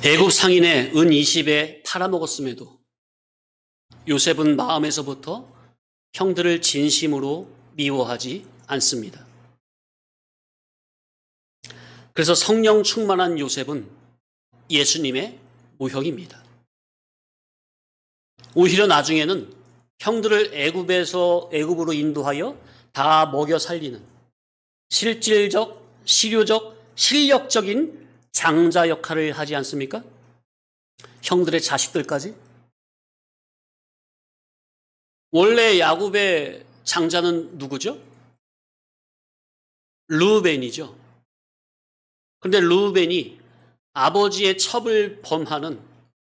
애굽 상인의 은 20에 팔아먹었음에도 요셉은 마음에서부터 형들을 진심으로 미워하지 않습니다. 그래서 성령 충만한 요셉은 예수님의 모형입니다. 오히려 나중에는 형들을 애굽으로 인도하여 다 먹여 살리는 실질적, 실효적, 실력적인 장자 역할을 하지 않습니까? 형들의 자식들까지. 원래 야곱의 장자는 누구죠? 르우벤이죠. 그런데 르우벤이 아버지의 첩을 범하는,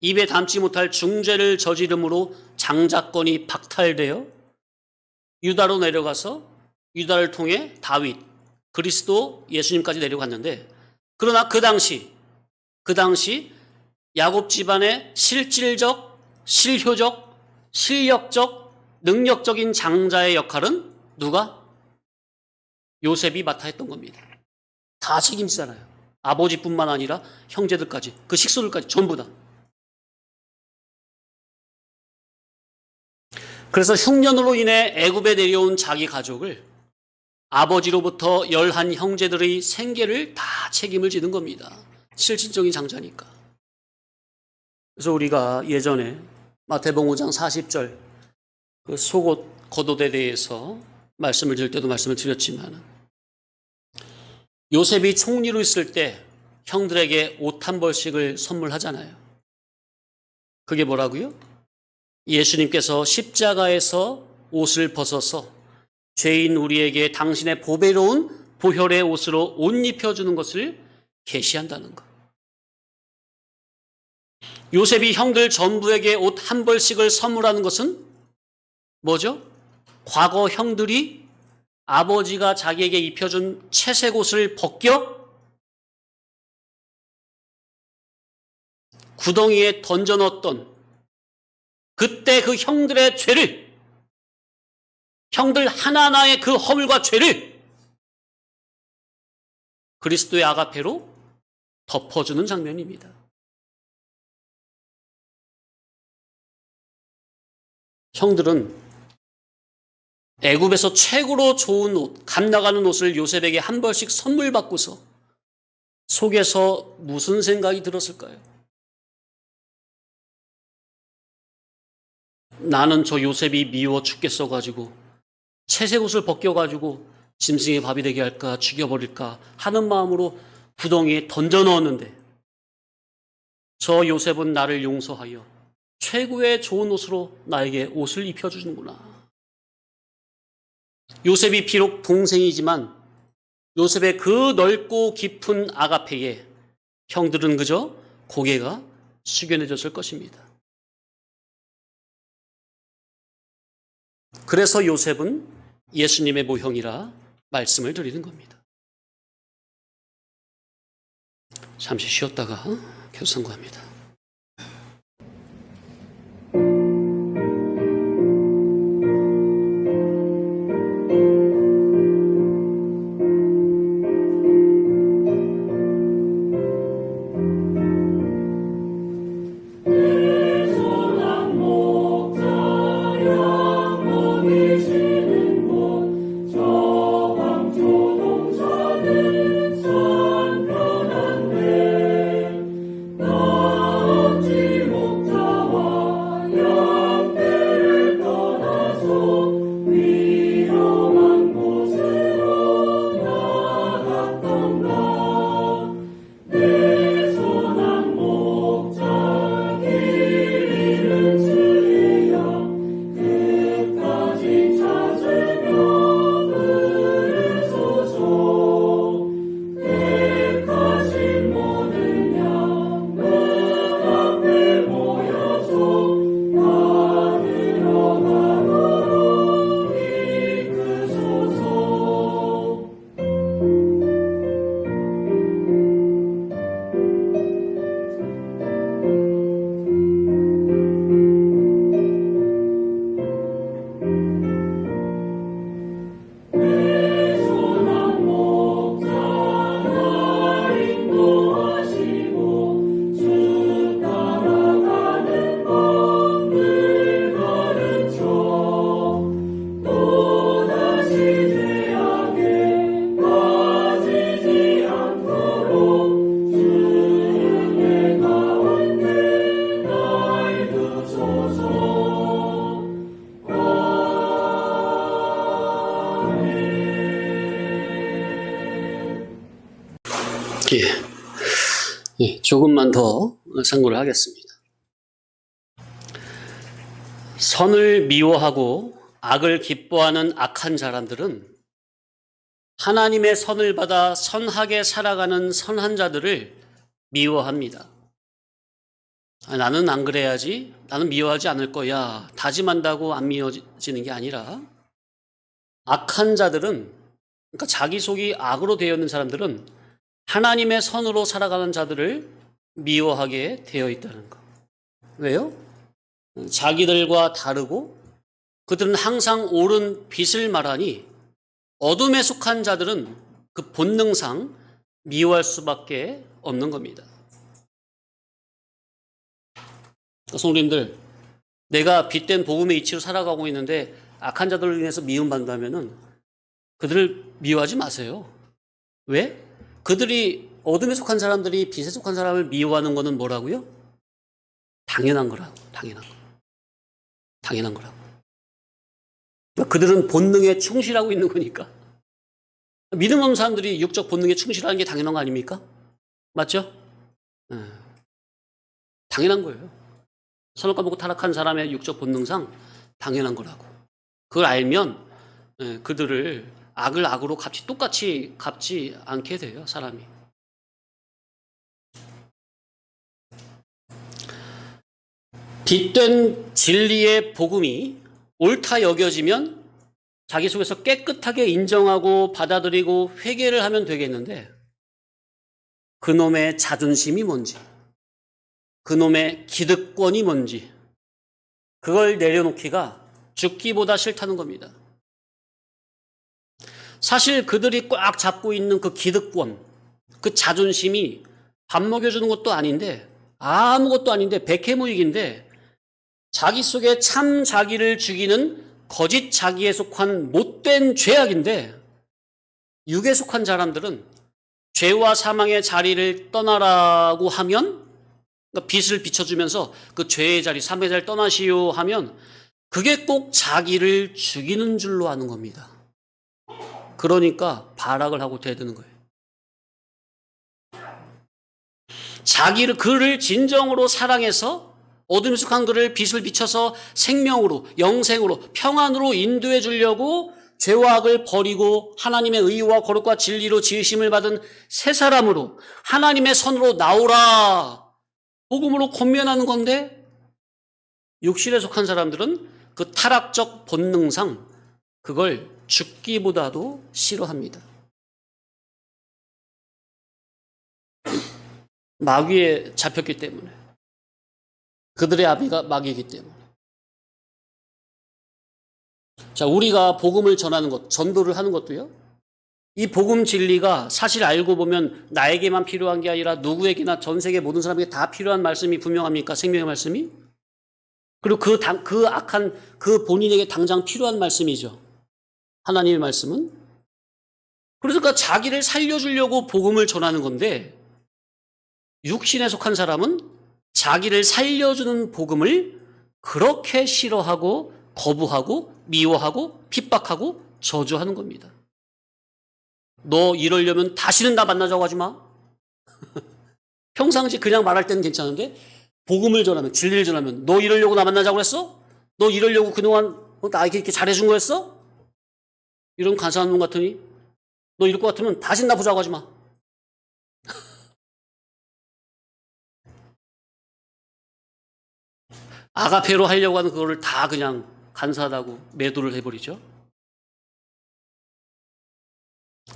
입에 담지 못할 중죄를 저지름으로 장자권이 박탈되어 유다로 내려가서 유다를 통해 다윗, 그리스도, 예수님까지 내려갔는데, 그러나 그 당시 야곱 집안의 실질적, 실효적, 실력적, 능력적인 장자의 역할은 누가? 요셉이 맡아 했던 겁니다. 다 책임지잖아요. 아버지뿐만 아니라 형제들까지, 그 식소들까지 전부 다. 그래서 흉년으로 인해 애굽에 내려온 자기 가족을 아버지로부터 11 형제들의 생계를 다 책임을 지는 겁니다. 실질적인 장자니까. 그래서 우리가 예전에 마태복음 5장 40절 그 속옷 겉옷에 대해서 말씀을 드릴 때도 말씀을 드렸지만, 요셉이 총리로 있을 때 형들에게 옷 한 벌씩을 선물하잖아요. 그게 뭐라고요? 예수님께서 십자가에서 옷을 벗어서 죄인 우리에게 당신의 보배로운 보혈의 옷으로 옷 입혀주는 것을 계시한다는 것. 요셉이 형들 전부에게 옷 한 벌씩을 선물하는 것은 뭐죠? 과거 형들이 아버지가 자기에게 입혀준 채색 옷을 벗겨 구덩이에 던져 넣었던 그때 그 형들의 죄를, 형들 하나하나의 그 허물과 죄를 그리스도의 아가페로 덮어주는 장면입니다. 형들은 애굽에서 최고로 좋은 옷, 값 나가는 옷을 요셉에게 한 벌씩 선물 받고서 속에서 무슨 생각이 들었을까요? 나는 저 요셉이 미워 죽겠어가지고 채색 옷을 벗겨가지고 짐승의 밥이 되게 할까, 죽여버릴까 하는 마음으로 구덩이에 던져 넣었는데, 저 요셉은 나를 용서하여 최고의 좋은 옷으로 나에게 옷을 입혀주는구나. 요셉이 비록 동생이지만 요셉의 그 넓고 깊은 아가페에 형들은 그저 고개가 숙연해졌을 것입니다. 그래서 요셉은 예수님의 모형이라 말씀을 드리는 겁니다. 잠시 쉬었다가 계속 선고합니다. 조금만 더 상고를 하겠습니다. 선을 미워하고 악을 기뻐하는 악한 사람들은 하나님의 선을 받아 선하게 살아가는 선한 자들을 미워합니다. 나는 안 그래야지, 나는 미워하지 않을 거야 다짐한다고 안 미워지는 게 아니라, 악한 자들은, 그러니까 자기 속이 악으로 되어 있는 사람들은 하나님의 선으로 살아가는 자들을 미워하게 되어 있다는 것. 왜요? 자기들과 다르고 그들은 항상 옳은 빛을 말하니 어둠에 속한 자들은 그 본능상 미워할 수밖에 없는 겁니다. 성도님들, 내가 빛된 복음의 이치로 살아가고 있는데 악한 자들로 인해서 미움받는다면은 그들을 미워하지 마세요. 왜? 그들이 어둠에 속한 사람들이 빛에 속한 사람을 미워하는 거는 뭐라고요? 당연한 거라고. 당연한 거라고. 그러니까 그들은 본능에 충실하고 있는 거니까. 믿음 없는 사람들이 육적 본능에 충실하는 게 당연한 거 아닙니까? 맞죠? 당연한 거예요. 선악과 보고 타락한 사람의 육적 본능상 당연한 거라고. 그걸 알면 그들을 악을 악으로 똑같이 갚지 않게 돼요, 사람이. 빛된 진리의 복음이 옳다 여겨지면 자기 속에서 깨끗하게 인정하고 받아들이고 회개를 하면 되겠는데, 그놈의 자존심이 뭔지, 그놈의 기득권이 뭔지, 그걸 내려놓기가 죽기보다 싫다는 겁니다. 사실 그들이 꽉 잡고 있는 그 기득권, 그 자존심이 밥 먹여주는 것도 아닌데, 아무것도 아닌데, 백해무익인데, 자기 속에 참 자기를 죽이는 거짓 자기에 속한 못된 죄악인데, 육에 속한 사람들은 죄와 사망의 자리를 떠나라고 하면, 그러니까 빛을 비춰주면서 그 죄의 자리, 사망의 자리를 떠나시오 하면 그게 꼭 자기를 죽이는 줄로 아는 겁니다. 그러니까 발악을 하고 대드는 거예요. 그를 진정으로 사랑해서 어둠에 속한 그를 빛을 비춰서 생명으로, 영생으로, 평안으로 인도해 주려고 죄와 악을 버리고 하나님의 의와 거룩과 진리로 지으심을 받은 새 사람으로 하나님의 선으로 나오라 복음으로 권면하는 건데, 육신에 속한 사람들은 그 타락적 본능상 그걸 죽기보다도 싫어합니다. 마귀에 잡혔기 때문에. 그들의 아비가 마귀이기 때문에. 자, 우리가 복음을 전하는 것, 전도를 하는 것도요, 이 복음 진리가 사실 알고 보면 나에게만 필요한 게 아니라 누구에게나 전 세계 모든 사람에게 다 필요한 말씀이 분명합니까? 생명의 말씀이? 그리고 그 악한 그 본인에게 당장 필요한 말씀이죠. 하나님의 말씀은. 그러니까 자기를 살려주려고 복음을 전하는 건데, 육신에 속한 사람은 자기를 살려주는 복음을 그렇게 싫어하고 거부하고 미워하고 핍박하고 저주하는 겁니다. 너 이러려면 다시는 나 만나자고 하지 마. 평상시 그냥 말할 때는 괜찮은데 복음을 전하면, 진리를 전하면, 너 이러려고 나 만나자고 했어? 너 이러려고 그동안 나에게 이렇게 잘해준 거였어? 이런 간사한 놈 같으니 너 이럴 것 같으면 다시는 나 보자고 하지 마. 아가페로 하려고 하는 그거를 다 그냥 간사하다고 매도를 해버리죠.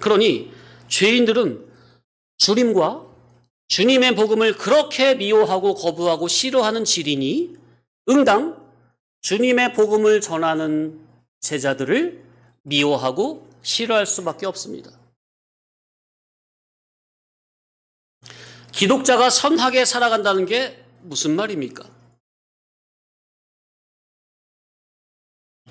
그러니 죄인들은 주님과 주님의 복음을 그렇게 미워하고 거부하고 싫어하는 질이니 응당 주님의 복음을 전하는 제자들을 미워하고 싫어할 수밖에 없습니다. 기독자가 선하게 살아간다는 게 무슨 말입니까?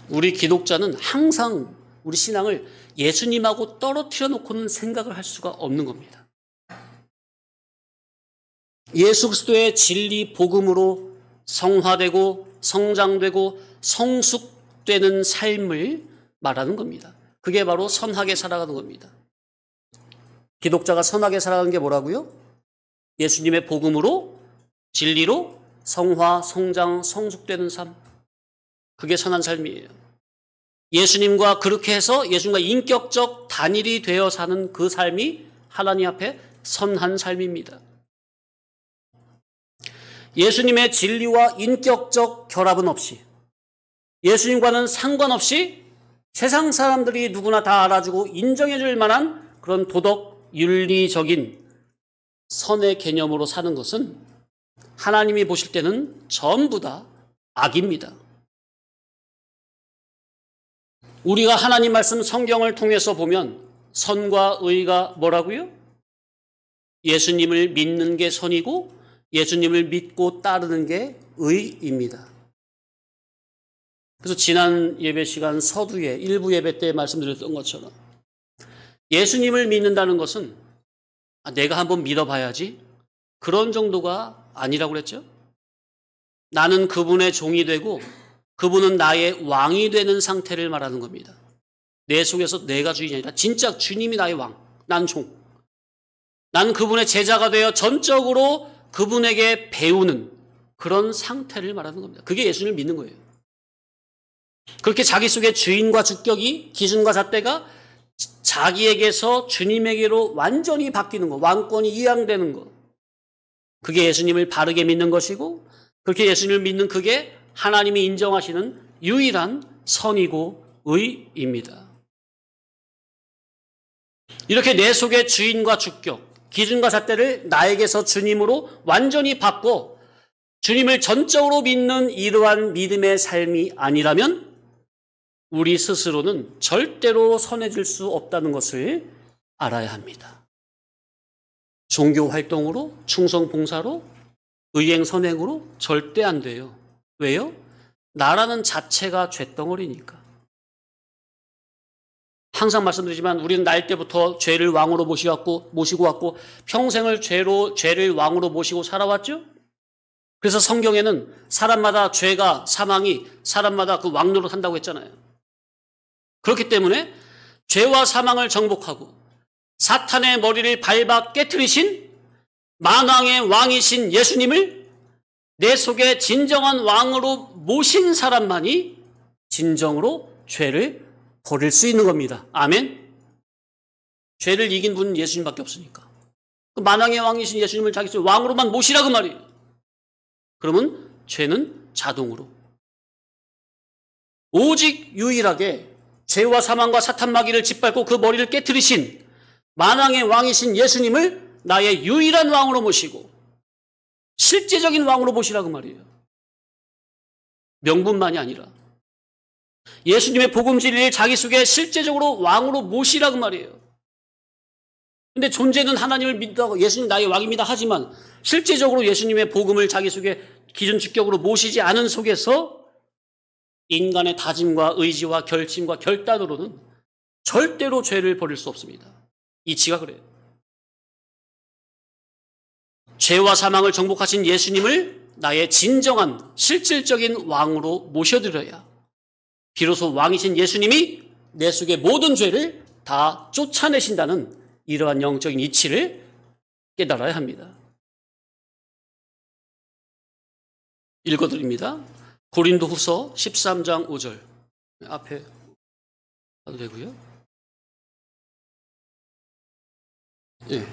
우리 기독자는 항상 우리 신앙을 예수님하고 떨어뜨려 놓고는 생각을 할 수가 없는 겁니다. 예수 그리스도의 진리 복음으로 성화되고 성장되고 성숙되는 삶을 말하는 겁니다. 그게 바로 선하게 살아가는 겁니다. 기독자가 선하게 살아가는 게 뭐라고요? 예수님의 복음으로 진리로 성화, 성장, 성숙되는 삶. 그게 선한 삶이에요. 예수님과 그렇게 해서 예수님과 인격적 단일이 되어 사는 그 삶이 하나님 앞에 선한 삶입니다. 예수님의 진리와 인격적 결합은 없이, 예수님과는 상관없이 세상 사람들이 누구나 다 알아주고 인정해 줄 만한 그런 도덕, 윤리적인 선의 개념으로 사는 것은 하나님이 보실 때는 전부 다 악입니다. 우리가 하나님 말씀 성경을 통해서 보면 선과 의가 뭐라고요? 예수님을 믿는 게 선이고 예수님을 믿고 따르는 게 의입니다. 그래서 지난 예배 시간 서두에 일부 예배 때 말씀드렸던 것처럼 예수님을 믿는다는 것은 내가 한번 믿어봐야지 그런 정도가 아니라고 그랬죠. 나는 그분의 종이 되고 그분은 나의 왕이 되는 상태를 말하는 겁니다. 내 속에서 내가 주인이 아니라 진짜 주님이 나의 왕, 난 종. 나는 그분의 제자가 되어 전적으로 그분에게 배우는 그런 상태를 말하는 겁니다. 그게 예수님을 믿는 거예요. 그렇게 자기 속에 주인과 주격이, 기준과 잣대가 자기에게서 주님에게로 완전히 바뀌는 것, 왕권이 이양되는 것. 그게 예수님을 바르게 믿는 것이고, 그렇게 예수님을 믿는 그게 하나님이 인정하시는 유일한 선이고 의입니다. 이렇게 내 속의 주인과 주격, 기준과 잣대를 나에게서 주님으로 완전히 바꿔 주님을 전적으로 믿는 이러한 믿음의 삶이 아니라면 우리 스스로는 절대로 선해질 수 없다는 것을 알아야 합니다. 종교 활동으로, 충성 봉사로, 의행 선행으로 절대 안 돼요. 왜요? 나라는 자체가 죄덩어리니까. 항상 말씀드리지만 우리는 날 때부터 죄를 왕으로 모시고 왔고 평생을 죄를 왕으로 모시고 살아왔죠? 그래서 성경에는 사람마다 죄가, 사망이 사람마다 그 왕노릇 한다고 했잖아요. 그렇기 때문에 죄와 사망을 정복하고 사탄의 머리를 밟아 깨트리신 만왕의 왕이신 예수님을 내 속에 진정한 왕으로 모신 사람만이 진정으로 죄를 버릴 수 있는 겁니다. 아멘? 죄를 이긴 분은 예수님밖에 없으니까. 그 만왕의 왕이신 예수님을 자기 속에 왕으로만 모시라 그 말이에요. 그러면 죄는 자동으로. 오직 유일하게 죄와 사망과 사탄 마귀를 짓밟고 그 머리를 깨트리신 만왕의 왕이신 예수님을 나의 유일한 왕으로 모시고 실제적인 왕으로 모시라 그 말이에요. 명분만이 아니라 예수님의 복음 진리를 자기 속에 실제적으로 왕으로 모시라 그 말이에요. 근데 존재는 하나님을 믿다고 예수님 나의 왕입니다 하지만 실제적으로 예수님의 복음을 자기 속에 기준 주격으로 모시지 않은 속에서 인간의 다짐과 의지와 결심과 결단으로는 절대로 죄를 버릴 수 없습니다. 이치가 그래요. 죄와 사망을 정복하신 예수님을 나의 진정한 실질적인 왕으로 모셔드려야 비로소 왕이신 예수님이 내 속의 모든 죄를 다 쫓아내신다는 이러한 영적인 이치를 깨달아야 합니다. 읽어드립니다. 고린도후서 13장 5절 앞에 가도 되고요. 예,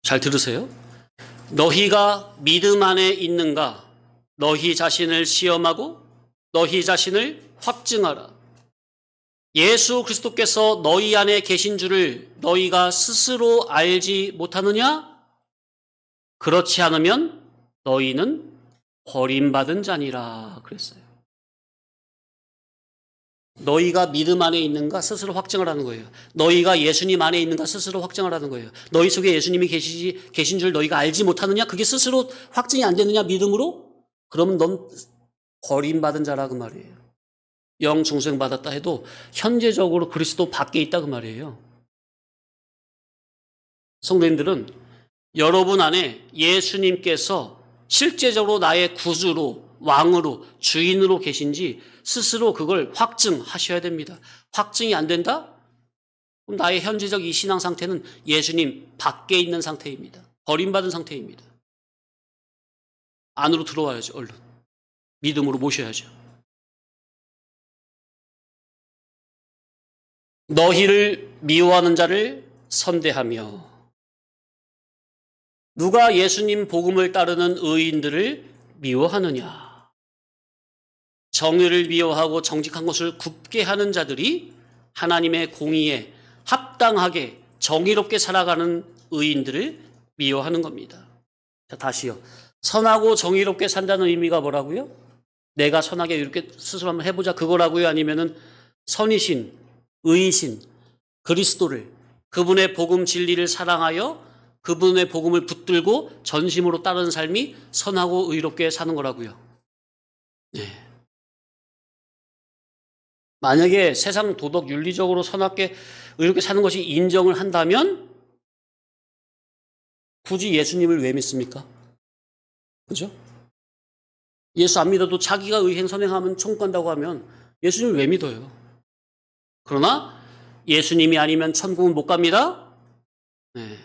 잘 들으세요. 너희가 믿음 안에 있는가? 너희 자신을 시험하고 너희 자신을 확증하라. 예수 그리스도께서 너희 안에 계신 줄을 너희가 스스로 알지 못하느냐? 그렇지 않으면 너희는 버림받은 자니라 그랬어요. 너희가 믿음 안에 있는가 스스로 확증을 하는 거예요. 너희가 예수님 안에 있는가 스스로 확증을 하는 거예요. 너희 속에 예수님이 계신 줄 너희가 알지 못하느냐? 그게 스스로 확증이 안 되느냐 믿음으로? 그러면 넌 버림받은 자라 그 말이에요. 영 중생 받았다 해도 현재적으로 그리스도 밖에 있다 그 말이에요. 성도님들은 여러분 안에 예수님께서 실제적으로 나의 구주로 왕으로 주인으로 계신지 스스로 그걸 확증하셔야 됩니다. 확증이 안 된다? 그럼 나의 현재적 이 신앙 상태는 예수님 밖에 있는 상태입니다. 버림받은 상태입니다. 안으로 들어와야죠. 얼른 믿음으로 모셔야죠. 너희를 미워하는 자를 선대하며 누가 예수님 복음을 따르는 의인들을 미워하느냐? 정의를 미워하고 정직한 것을 굽게 하는 자들이 하나님의 공의에 합당하게 정의롭게 살아가는 의인들을 미워하는 겁니다. 자, 다시요. 선하고 정의롭게 산다는 의미가 뭐라고요? 내가 선하게 이렇게 스스로 한번 해보자 그거라고요? 아니면은 선이신, 의이신 그리스도를 그분의 복음 진리를 사랑하여 그분의 복음을 붙들고 전심으로 따르는 삶이 선하고 의롭게 사는 거라고요. 네. 만약에 세상 도덕 윤리적으로 선하게 의롭게 사는 것이 인정을 한다면 굳이 예수님을 왜 믿습니까? 그죠? 예수 안 믿어도 자기가 의행 선행하면 천국 간다고 하면 예수님을 왜 믿어요? 그러나 예수님이 아니면 천국은 못 갑니다. 네.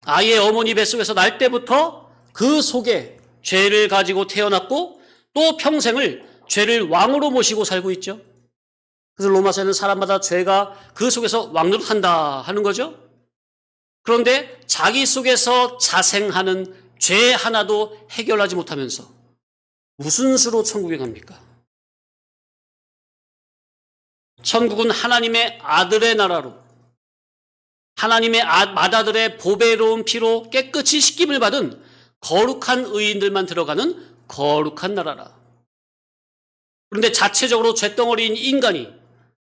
아이의 어머니 뱃속에서 날 때부터 그 속에 죄를 가지고 태어났고 또 평생을 죄를 왕으로 모시고 살고 있죠. 그래서 로마서에는 사람마다 죄가 그 속에서 왕노릇한다 하는 거죠. 그런데 자기 속에서 자생하는 죄 하나도 해결하지 못하면서 무슨 수로 천국에 갑니까? 천국은 하나님의 아들의 나라로 하나님의 맏아들의 보배로운 피로 깨끗이 씻김을 받은 거룩한 의인들만 들어가는 거룩한 나라라. 그런데 자체적으로 쇳덩어리인 인간이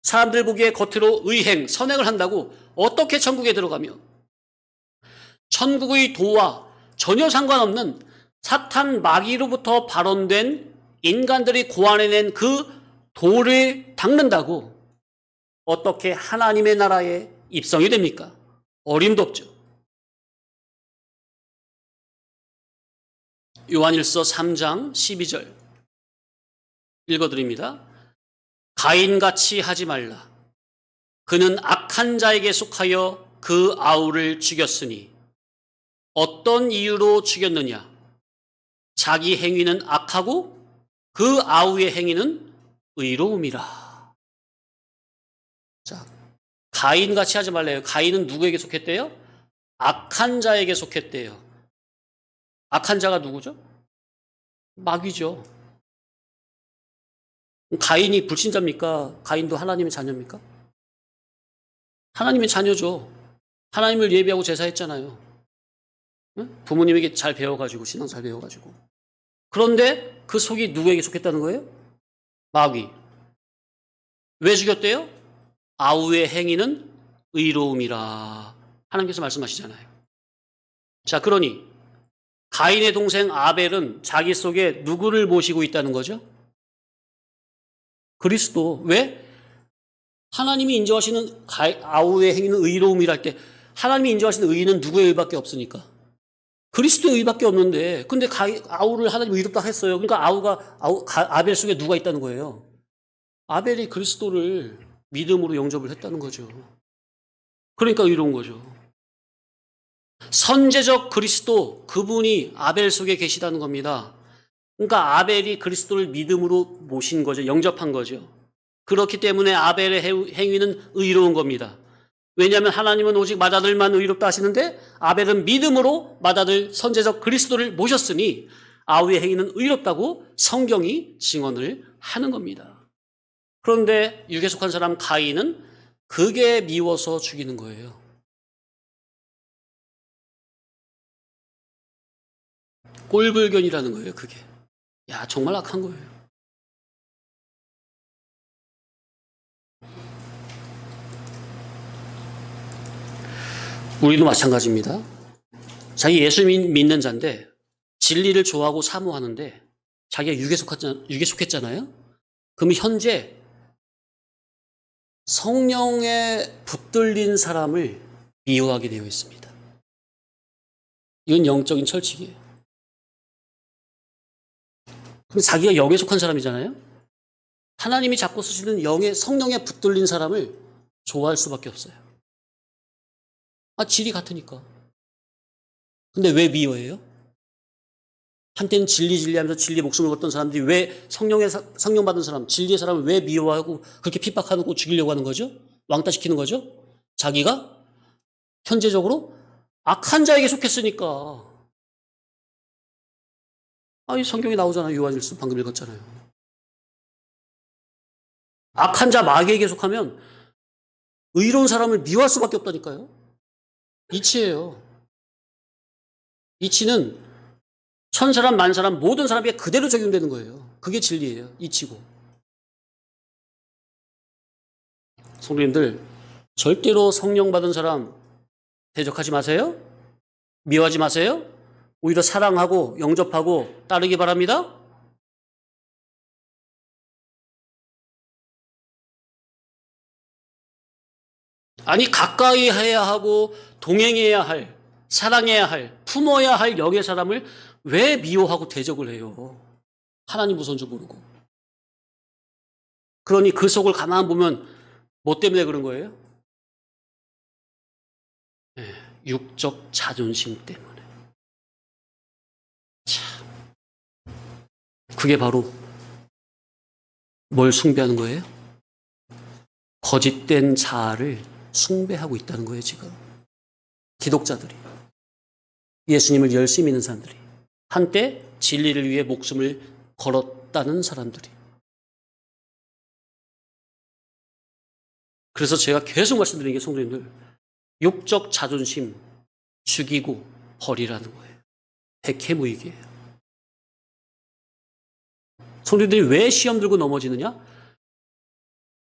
사람들 보기에 겉으로 의행, 선행을 한다고 어떻게 천국에 들어가며 천국의 도와 전혀 상관없는 사탄 마귀로부터 발원된 인간들이 고안해낸 그 도를 닦는다고 어떻게 하나님의 나라에 입성이 됩니까? 어림도 없죠. 요한일서 3장 12절 읽어드립니다. 가인같이 하지 말라. 그는 악한 자에게 속하여 그 아우를 죽였으니 어떤 이유로 죽였느냐? 자기 행위는 악하고 그 아우의 행위는 의로움이라. 자, 가인같이 하지 말래요. 가인은 누구에게 속했대요? 악한 자에게 속했대요. 악한 자가 누구죠? 마귀죠. 가인이 불신자입니까? 가인도 하나님의 자녀입니까? 하나님의 자녀죠. 하나님을 예배하고 제사했잖아요. 부모님에게 잘 배워가지고 신앙 잘 배워가지고. 그런데 그 속이 누구에게 속했다는 거예요? 마귀. 왜 죽였대요? 아우의 행위는 의로움이라 하나님께서 말씀하시잖아요. 자, 그러니 가인의 동생 아벨은 자기 속에 누구를 모시고 있다는 거죠? 그리스도. 왜? 하나님이 인정하시는 아우의 행위는 의로움이랄 때 하나님이 인정하시는 의는 누구의 의밖에 없으니까. 그리스도의 의밖에 없는데 근데 아우를 하나님 의롭다 했어요. 그러니까 아벨 속에 누가 있다는 거예요? 아벨이 그리스도를 믿음으로 영접을 했다는 거죠. 그러니까 의로운 거죠. 선제적 그리스도, 그분이 아벨 속에 계시다는 겁니다. 그러니까 아벨이 그리스도를 믿음으로 모신 거죠. 영접한 거죠. 그렇기 때문에 아벨의 행위는 의로운 겁니다. 왜냐하면 하나님은 오직 맏아들만 의롭다 하시는데 아벨은 믿음으로 맏아들 선제적 그리스도를 모셨으니 아우의 행위는 의롭다고 성경이 증언을 하는 겁니다. 그런데 육에 속한 사람 가인은 그게 미워서 죽이는 거예요. 꼴불견이라는 거예요, 그게. 야, 정말 악한 거예요. 우리도 마찬가지입니다. 자기 예수 믿는 자인데 진리를 좋아하고 사모하는데 자기가 육에 속했잖아요. 그럼 현재 성령에 붙들린 사람을 미워하게 되어 있습니다. 이건 영적인 철칙이에요. 그럼 자기가 영에 속한 사람이잖아요. 하나님이 잡고 쓰시는 성령에 붙들린 사람을 좋아할 수밖에 없어요. 질이 같으니까. 근데 왜 미워해요? 한때는 진리하면서 진리의 목숨을 걸었던 사람들이 왜 성령 받은 사람, 진리의 사람을 왜 미워하고 그렇게 핍박하고 죽이려고 하는 거죠? 왕따시키는 거죠? 자기가 현재적으로 악한 자에게 속했으니까. 이 성경에 나오잖아요. 요한일서 방금 읽었잖아요. 악한 자 마귀에게 속하면 의로운 사람을 미워할 수밖에 없다니까요. 이치예요. 이치는 천사람 만사람 모든 사람에게 그대로 적용되는 거예요. 그게 진리예요. 이치고. 성도님들 절대로 성령 받은 사람 대적하지 마세요. 미워하지 마세요. 오히려 사랑하고 영접하고 따르기 바랍니다. 아니 가까이 해야 하고 동행해야 할, 사랑해야 할, 품어야 할 영의 사람을 왜 미워하고 대적을 해요? 하나님 무서운 줄 모르고. 그러니 그 속을 가만 보면 뭐 때문에 그런 거예요? 네, 육적 자존심 때문에. 참, 그게 바로 뭘 숭배하는 거예요? 거짓된 자아를 숭배하고 있다는 거예요, 지금. 기독자들이. 예수님을 열심히 믿는 사람들이. 한때 진리를 위해 목숨을 걸었다는 사람들이. 그래서 제가 계속 말씀드리는 게 성도님들, 육적 자존심 죽이고 버리라는 거예요. 백해무익이에요. 성도님들이 왜 시험 들고 넘어지느냐?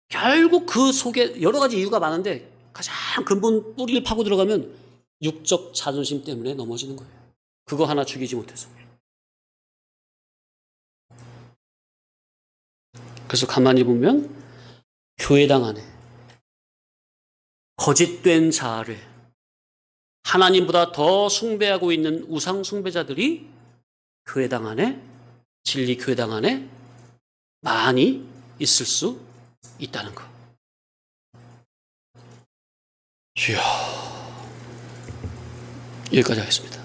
결국 그 속에 여러 가지 이유가 많은데 가장 근본 뿌리를 파고 들어가면 육적 자존심 때문에 넘어지는 거예요. 그거 하나 죽이지 못해서. 그래서 가만히 보면 교회당 안에 거짓된 자아를 하나님보다 더 숭배하고 있는 우상 숭배자들이 교회당 안에, 진리 교회당 안에 많이 있을 수 있다는 거. 이야, 여기까지 하겠습니다.